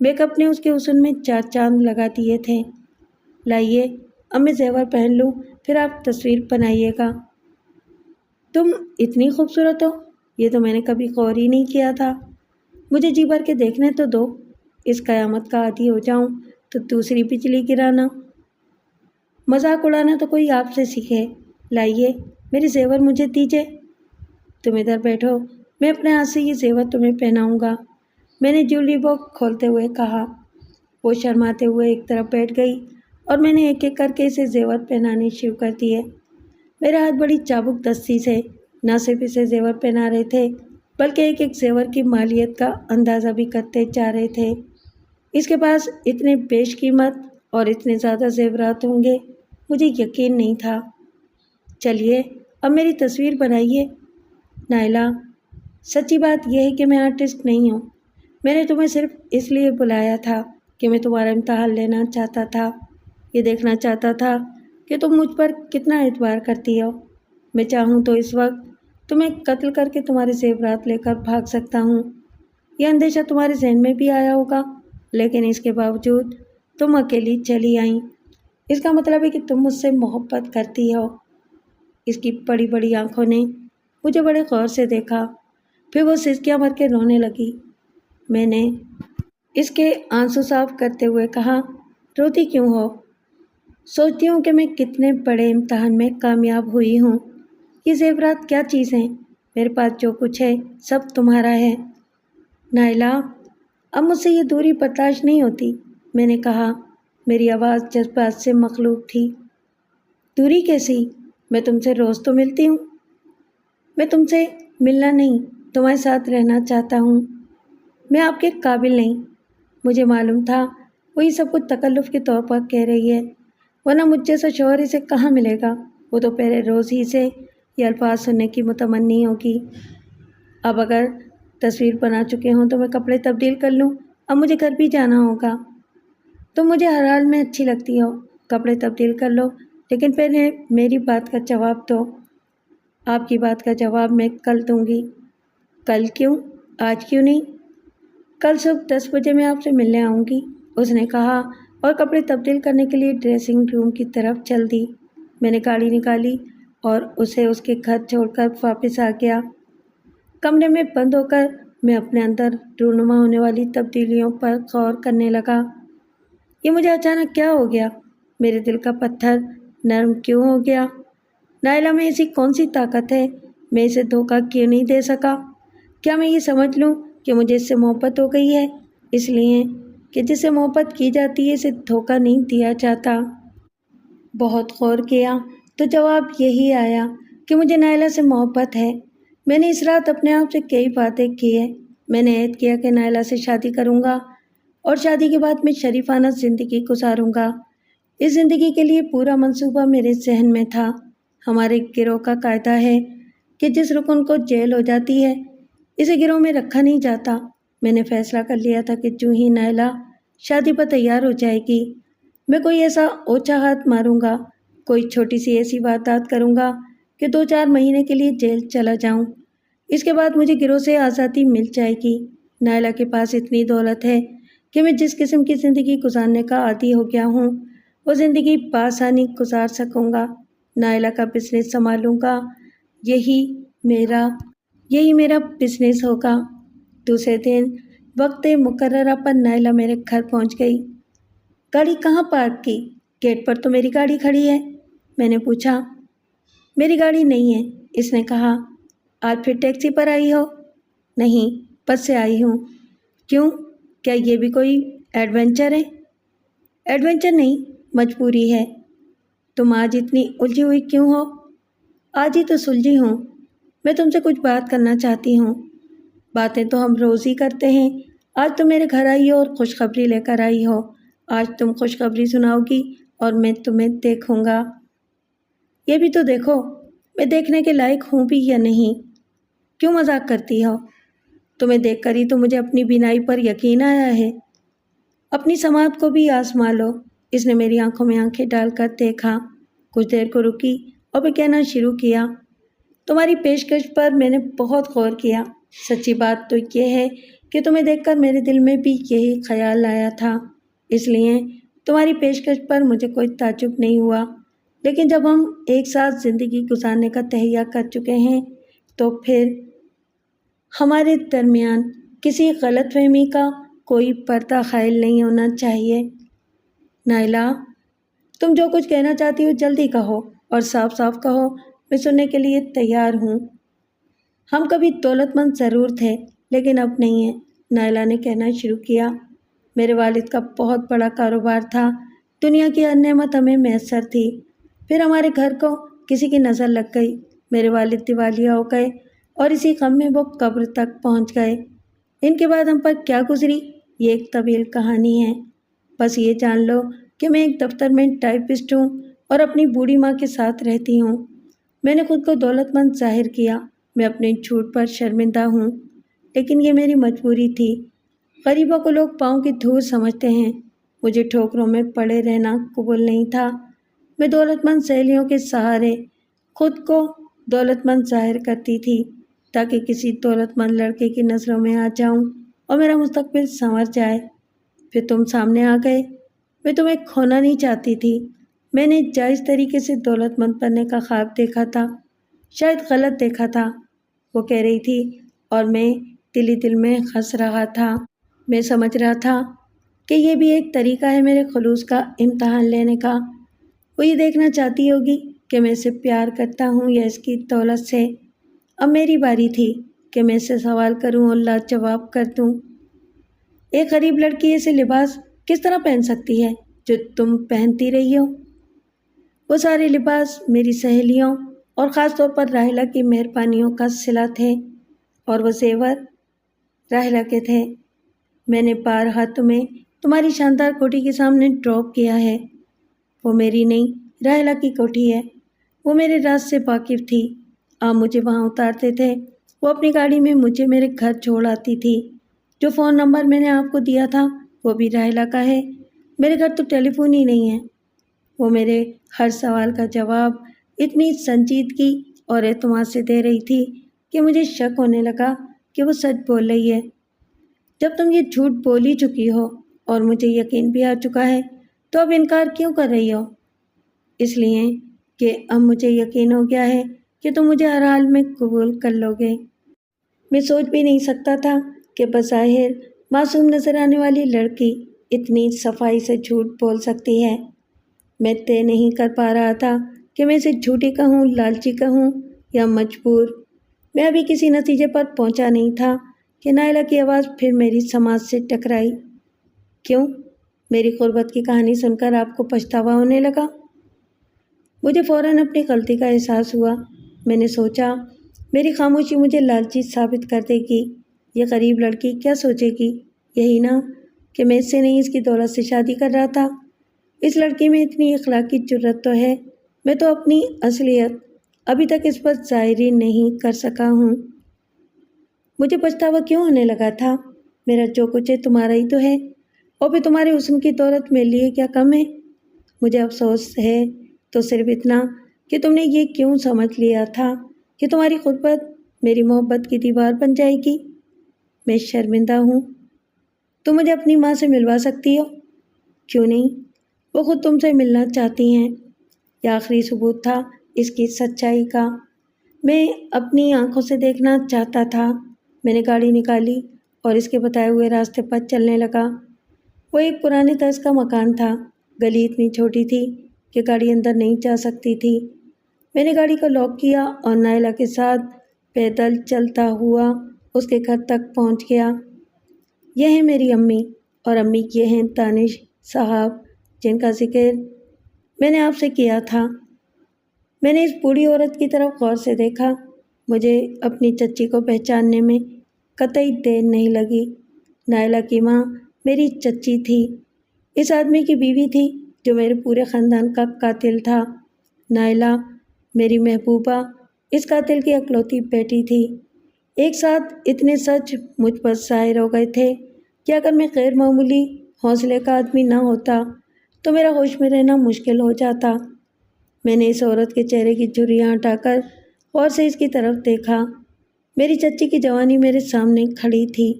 میک اپ نے اس کے حسن میں 4 چاند لگا دیے تھے۔ لائیے، اب میں زیور پہن لوں، پھر آپ تصویر بنائیے گا۔ تم اتنی خوبصورت ہو، یہ تو میں نے کبھی غور ہی نہیں کیا تھا۔ مجھے جی بھر کے دیکھنے تو دو، اس قیامت کا عادی ہو جاؤں تو دوسری بجلی گرانا۔ مذاق اڑانا تو کوئی آپ سے سیکھے۔ لائیے، میرے زیور مجھے دیجیے۔ تم ادھر بیٹھو، میں اپنے ہاتھ سے یہ زیور تمہیں پہناؤں گا، میں نے جیولری باکس کھولتے ہوئے کہا۔ وہ شرماتے ہوئے ایک طرف بیٹھ گئی اور میں نے ایک ایک کر کے اسے زیور پہنانے شروع کر دیے۔ میرے ہاتھ بڑی چابک دستی سے نہ صرف اسے زیور پہنا رہے تھے بلکہ ایک ایک زیور کی مالیت کا اندازہ بھی کرتے جا رہے تھے۔ اس کے پاس اتنے بیش قیمت اور اتنے زیادہ زیورات ہوں گے مجھے یقین نہیں تھا۔ چلیے اب میری تصویر بنائیے۔ نائلہ، سچی بات یہ ہے کہ میں آرٹسٹ نہیں ہوں۔ میں نے تمہیں صرف اس لیے بلایا تھا کہ میں تمہارا امتحان لینا چاہتا تھا، یہ دیکھنا چاہتا تھا کہ تم مجھ پر کتنا اعتبار کرتی ہو۔ میں چاہوں تو اس وقت تمہیں قتل کر کے تمہارے زیورات لے کر بھاگ سکتا ہوں۔ یہ اندیشہ تمہارے ذہن میں بھی آیا ہوگا، لیکن اس کے باوجود تم اکیلی چلی آئیں۔ اس کا مطلب ہے کہ تم مجھ سے محبت کرتی ہو۔ اس کی بڑی بڑی آنکھوں نے مجھے بڑے غور سے دیکھا، پھر وہ سسکیاں بھر کے رونے لگی۔ میں نے اس کے آنسو صاف کرتے ہوئے کہا، روتی کیوں ہو؟ سوچتی ہوں کہ میں کتنے بڑے امتحان میں کامیاب ہوئی ہوں۔ یہ زیورات کیا چیز ہیں؟ میرے پاس جو کچھ ہے سب تمہارا ہے۔ نائلہ، اب مجھ سے یہ دوری برداشت نہیں ہوتی، میں نے کہا۔ میری آواز جذبات سے مخلوط تھی۔ دوری کیسی؟ میں تم سے روز تو ملتی ہوں۔ میں تم سے ملنا نہیں، تمہارے ساتھ رہنا چاہتا ہوں۔ میں آپ کے قابل نہیں۔ مجھے معلوم تھا وہ یہ سب کچھ تکلف کے طور پر کہہ رہی ہے، ورنہ مجھ جیسا شوہر اسے کہاں ملے گا؟ وہ تو پہلے روز ہی سے یہ الفاظ سننے کی متمنی ہوگی۔ اب اگر تصویر بنا چکے ہوں تو میں کپڑے تبدیل کر لوں، اب مجھے گھر بھی جانا ہوگا۔ تم مجھے ہر حال میں اچھی لگتی ہو، کپڑے تبدیل کر لو، لیکن پہلے میری بات کا جواب دو۔ آپ کی بات کا جواب میں کل دوں گی۔ کل کیوں؟ آج کیوں نہیں؟ کل صبح 10 بجے میں آپ سے ملنے آؤں گی، اس نے کہا اور کپڑے تبدیل کرنے کے لیے ڈریسنگ روم کی طرف چل دی۔ میں نے گاڑی نکالی اور اسے اس کے گھر چھوڑ کر واپس آ گیا۔ کمرے میں بند ہو کر میں اپنے اندر رونما ہونے والی تبدیلیوں پر غور کرنے لگا۔ یہ مجھے اچانک کیا ہو گیا؟ میرے دل کا پتھر نرم کیوں ہو گیا؟ نائلہ میں ایسی کون سی طاقت ہے؟ میں اسے دھوکہ کیوں نہیں دے سکا؟ کیا میں یہ سمجھ لوں کہ مجھے اس سے محبت ہو گئی ہے، اس لیے کہ جس سے محبت کی جاتی ہے اسے دھوکہ نہیں دیا جاتا؟ بہت غور کیا تو جواب یہی آیا کہ مجھے نائلہ سے محبت ہے۔ میں نے اس رات اپنے آپ سے کئی باتیں کی ہیں۔ میں نے عہد کیا کہ نائلہ سے شادی کروں گا اور شادی کے بعد میں شریفانہ زندگی گزاروں گا۔ اس زندگی کے لیے پورا منصوبہ میرے ذہن میں تھا۔ ہمارے گروہ کا قاعدہ ہے کہ جس رکن کو جیل ہو جاتی ہے اسے گروہ میں رکھا نہیں جاتا۔ میں نے فیصلہ کر لیا تھا کہ جو ہی نائلہ شادی پر تیار ہو جائے گی میں کوئی ایسا اوچھا ہاتھ ماروں گا، کوئی چھوٹی سی ایسی واردات کروں گا کہ 2-4 مہینے کے لیے جیل چلا جاؤں۔ اس کے بعد مجھے گروہ سے آزادی مل جائے گی۔ نائلہ کے پاس اتنی دولت ہے کہ میں جس قسم کی زندگی گزارنے کا عادی ہو گیا ہوں وہ زندگی بآسانی گزار سکوں گا۔ نائلہ کا بزنس سنبھالوں گا، یہی میرا بزنس ہوگا۔ دوسرے دن وقت مقررہ پر نائلہ میرے گھر پہنچ گئی۔ گاڑی کہاں پارک کی؟ گیٹ پر تو میری گاڑی کھڑی ہے، میں نے پوچھا۔ میری گاڑی نہیں ہے، اس نے کہا۔ آج پھر ٹیکسی پر آئی ہو؟ نہیں، بس سے آئی ہوں۔ کیوں؟ کیا یہ بھی کوئی ایڈونچر ہے؟ ایڈونچر نہیں، مجبوری ہے۔ تم آج اتنی الجھی ہوئی کیوں ہو؟ آج ہی تو سلجھی ہوں۔ میں تم سے کچھ بات کرنا چاہتی ہوں۔ باتیں تو ہم روز ہی کرتے ہیں۔ آج تم میرے گھر آئی ہو اور خوشخبری لے کر آئی ہو۔ آج تم خوشخبری سناؤ گی اور میں تمہیں دیکھوں گا۔ یہ بھی تو دیکھو میں دیکھنے کے لائق ہوں بھی یا نہیں۔ کیوں مذاق کرتی ہو؟ تمہیں دیکھ کر ہی تو مجھے اپنی بینائی پر یقین آیا ہے۔ اپنی سماعت کو بھی آزما لو۔ اس نے میری آنکھوں میں آنکھیں ڈال کر دیکھا، کچھ دیر کو رکی اور پھر کہنا شروع کیا، تمہاری پیشکش پر میں نے بہت غور کیا۔ سچی بات تو یہ ہے کہ تمہیں دیکھ کر میرے دل میں بھی یہی خیال آیا تھا، اس لیے تمہاری پیشکش پر مجھے کوئی تعجب نہیں ہوا۔ لیکن جب ہم ایک ساتھ زندگی گزارنے کا تہیہ کر چکے ہیں تو پھر ہمارے درمیان کسی غلط فہمی کا کوئی پردہ قائل نہیں ہونا چاہیے۔ نائلہ، تم جو کچھ کہنا چاہتی ہو جلدی کہو اور صاف صاف کہو، میں سننے کے لیے تیار ہوں۔ ہم کبھی دولت مند ضرور تھے لیکن اب نہیں ہیں، نائلہ نے کہنا شروع کیا۔ میرے والد کا بہت بڑا کاروبار تھا، دنیا کی ہر نعمت ہمیں میسر تھی، پھر ہمارے گھر کو کسی کی نظر لگ گئی، میرے والد دیوالیہ ہو گئے اور اسی غم میں وہ قبر تک پہنچ گئے۔ ان کے بعد ہم پر کیا گزری یہ ایک طویل کہانی ہے۔ بس یہ جان لو کہ میں ایک دفتر میں ٹائپسٹ ہوں اور اپنی بوڑھی ماں کے ساتھ رہتی ہوں۔ میں نے خود کو دولت مند ظاہر کیا، میں اپنے جھوٹ پر شرمندہ ہوں، لیکن یہ میری مجبوری تھی۔ غریبوں کو لوگ پاؤں کی دھول سمجھتے ہیں، مجھے ٹھوکروں میں پڑے رہنا قبول نہیں تھا۔ میں دولت مند سہیلیوں کے سہارے خود کو دولت مند ظاہر کرتی تھی تاکہ کسی دولت مند لڑکے کی نظروں میں آ جاؤں اور میرا مستقبل سنور جائے۔ پھر تم سامنے آ گئے۔ میں تمہیں کھونا نہیں چاہتی تھی، میں نے جائز طریقے سے دولت مند بننے کا خواب دیکھا تھا، شاید غلط دیکھا تھا، وہ کہہ رہی تھی، اور میں دل ہی دل میں ہنس رہا تھا۔ میں سمجھ رہا تھا کہ یہ بھی ایک طریقہ ہے میرے خلوص کا امتحان لینے کا۔ وہ یہ دیکھنا چاہتی ہوگی کہ میں اسے پیار کرتا ہوں یا اس کی دولت سے۔ اب میری باری تھی کہ میں اسے سوال کروں اور لاجواب کر دوں۔ ایک غریب لڑکی ایسے لباس کس طرح پہن سکتی ہے جو تم پہنتی رہی ہو؟ وہ سارے لباس میری سہیلیوں اور خاص طور پر راحلہ کی مہربانیوں کا صلہ تھے، اور وہ زیور راحلہ کے تھے۔ میں نے بارہا تمہیں تمہاری شاندار کوٹھی کے سامنے ڈراپ کیا ہے۔ وہ میری نہیں، راحلہ کی کوٹھی ہے۔ وہ میرے راز سے واقف تھی، آپ مجھے وہاں اتارتے تھے، وہ اپنی گاڑی میں مجھے میرے گھر چھوڑ آتی تھی۔ جو فون نمبر میں نے آپ کو دیا تھا وہ بھی راحلہ کا ہے، میرے گھر تو ٹیلی فون ہی نہیں ہے۔ وہ میرے ہر سوال کا جواب اتنی سنجیدگی اور اعتماد سے دے رہی تھی کہ مجھے شک ہونے لگا کہ وہ سچ بول رہی ہے۔ جب تم یہ جھوٹ بول ہی چکی ہو اور مجھے یقین بھی آ چکا ہے تو اب انکار کیوں کر رہی ہو؟ اس لیے کہ اب مجھے یقین ہو گیا ہے کہ تم مجھے ہر حال میں قبول کر لو گے۔ میں سوچ بھی نہیں سکتا تھا کہ بظاہر معصوم نظر آنے والی لڑکی اتنی صفائی سے جھوٹ بول سکتی ہے۔ میں طے نہیں کر پا رہا تھا کہ میں اسے جھوٹی کہوں، لالچی کہوں یا مجبور۔ میں ابھی کسی نتیجے پر پہنچا نہیں تھا کہ نائلہ کی آواز پھر میری سماعت سے ٹکرائی۔ کیوں؟ میری غربت کی کہانی سن کر آپ کو پچھتاوا ہونے لگا؟ مجھے فوراً اپنی غلطی کا احساس ہوا۔ میں نے سوچا میری خاموشی مجھے لالچی ثابت کر دے گی۔ یہ غریب لڑکی کیا سوچے گی؟ یہی نا کہ میں اس سے نہیں، اس کی دولت سے شادی کر رہا تھا۔ اس لڑکی میں اتنی اخلاقی جرت تو ہے، میں تو اپنی اصلیت ابھی تک اس پر ظاہر ہی نہیں کر سکا ہوں۔ مجھے پچھتاوا کیوں ہونے لگا تھا؟ میرا جو کچھ ہے تمہارا ہی تو ہے، اور پھر تمہارے حسن کی دولت میرے لیے کیا کم ہے؟ مجھے افسوس ہے تو صرف اتنا کہ تم نے یہ کیوں سمجھ لیا تھا کہ تمہاری غربت میری محبت کی دیوار بن جائے گی۔ میں شرمندہ ہوں۔ تم مجھے اپنی ماں سے ملوا سکتی ہو؟ کیوں نہیں؟ وہ خود تم سے ملنا چاہتی ہیں۔ یہ آخری ثبوت تھا اس کی سچائی کا۔ میں اپنی آنکھوں سے دیکھنا چاہتا تھا۔ میں نے گاڑی نکالی اور اس کے بتائے ہوئے راستے پر چلنے لگا۔ وہ ایک پرانے طرز کا مکان تھا۔ گلی اتنی چھوٹی تھی کہ گاڑی اندر نہیں جا سکتی تھی۔ میں نے گاڑی کو لاک کیا اور نائلہ کے ساتھ پیدل چلتا ہوا اس کے گھر تک پہنچ گیا۔ یہ ہیں میری امی، اور امی یہ ہیں دانش صاحب جن کا ذکر میں نے آپ سے کیا تھا۔ میں نے اس بوڑھی عورت کی طرف غور سے دیکھا۔ مجھے اپنی چچی کو پہچاننے میں قطعی دیر نہیں لگی۔ نائلہ کی ماں میری چچی تھی، اس آدمی کی بیوی تھی جو میرے پورے خاندان کا قاتل تھا۔ نائلہ میری محبوبہ اس قاتل کی اکلوتی بیٹی تھی۔ ایک ساتھ اتنے سچ مجھ پر ظاہر ہو گئے تھے کہ اگر میں غیر معمولی حوصلے کا آدمی نہ ہوتا تو میرا ہوش میں رہنا مشکل ہو جاتا۔ میں نے اس عورت کے چہرے کی جھریاں ہٹا کر غور سے اس کی طرف دیکھا۔ میری چچی کی جوانی میرے سامنے کھڑی تھی۔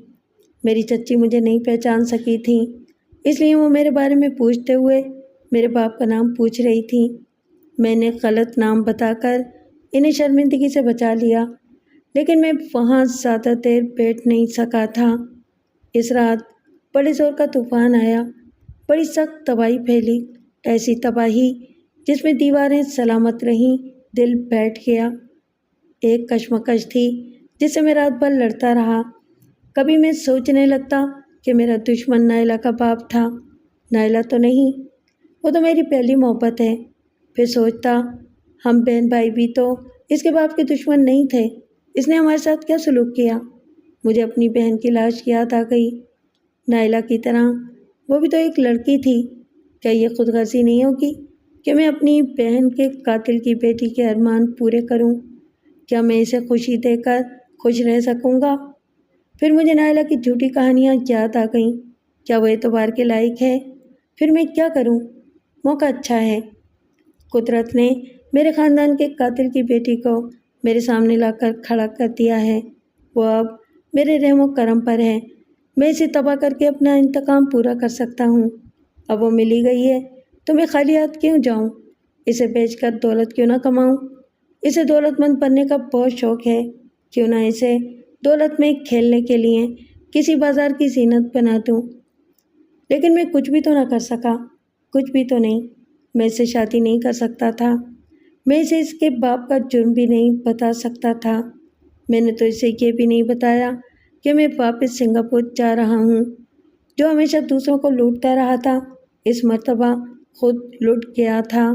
میری چچی مجھے نہیں پہچان سکی تھی، اس لیے وہ میرے بارے میں پوچھتے ہوئے میرے باپ کا نام پوچھ رہی تھی۔ میں نے غلط نام بتا کر انہیں شرمندگی سے بچا لیا، لیکن میں وہاں زیادہ دیر بیٹھ نہیں سکا تھا۔ اس رات بڑے زور کا طوفان آیا، بڑی سخت تباہی پھیلی، ایسی تباہی جس میں دیواریں سلامت رہیں، دل بیٹھ گیا۔ ایک کشمکش تھی جس سے میں رات بھر لڑتا رہا۔ کبھی میں سوچنے لگتا کہ میرا دشمن نائلہ کا باپ تھا، نائلہ تو نہیں۔ وہ تو میری پہلی محبت ہے۔ پھر سوچتا ہم بہن بھائی بھی تو اس کے باپ کے دشمن نہیں تھے، اس نے ہمارے ساتھ کیا سلوک کیا؟ مجھے اپنی بہن کی لاش یاد آ گئی، نائلہ کی طرح۔ وہ بھی تو ایک لڑکی تھی۔ کیا یہ خود غرضی نہیں ہوگی کہ میں اپنی بہن کے قاتل کی بیٹی کے ارمان پورے کروں؟ کیا میں اسے خوشی دے کر خوش رہ سکوں گا؟ پھر مجھے نائلہ کی جھوٹی کہانیاں یاد آ گئیں۔ کیا وہ اعتبار کے لائق ہے؟ پھر میں کیا کروں؟ موقع اچھا ہے، قدرت نے میرے خاندان کے قاتل کی بیٹی کو میرے سامنے لا کر کھڑا کر دیا ہے۔ وہ اب میرے رحم و کرم پر ہے، میں اسے تباہ کر کے اپنا انتقام پورا کر سکتا ہوں۔ اب وہ ملی گئی ہے تو میں خالی ہاتھ کیوں جاؤں؟ اسے بیچ کر دولت کیوں نہ کماؤں؟ اسے دولت مند بننے کا بہت شوق ہے، کیوں نہ اسے دولت میں کھیلنے کے لیے کسی بازار کی زینت بنا دوں۔ لیکن میں کچھ بھی تو نہ کر سکا، کچھ بھی تو نہیں۔ میں اس سے شادی نہیں کر سکتا تھا، میں اسے اس کے باپ کا جرم بھی نہیں بتا سکتا تھا۔ میں نے تو اسے یہ بھی نہیں بتایا کہ میں واپس سنگاپور جا رہا ہوں۔ جو ہمیشہ دوسروں کو لوٹتا رہا تھا، اس مرتبہ خود لٹ گیا تھا۔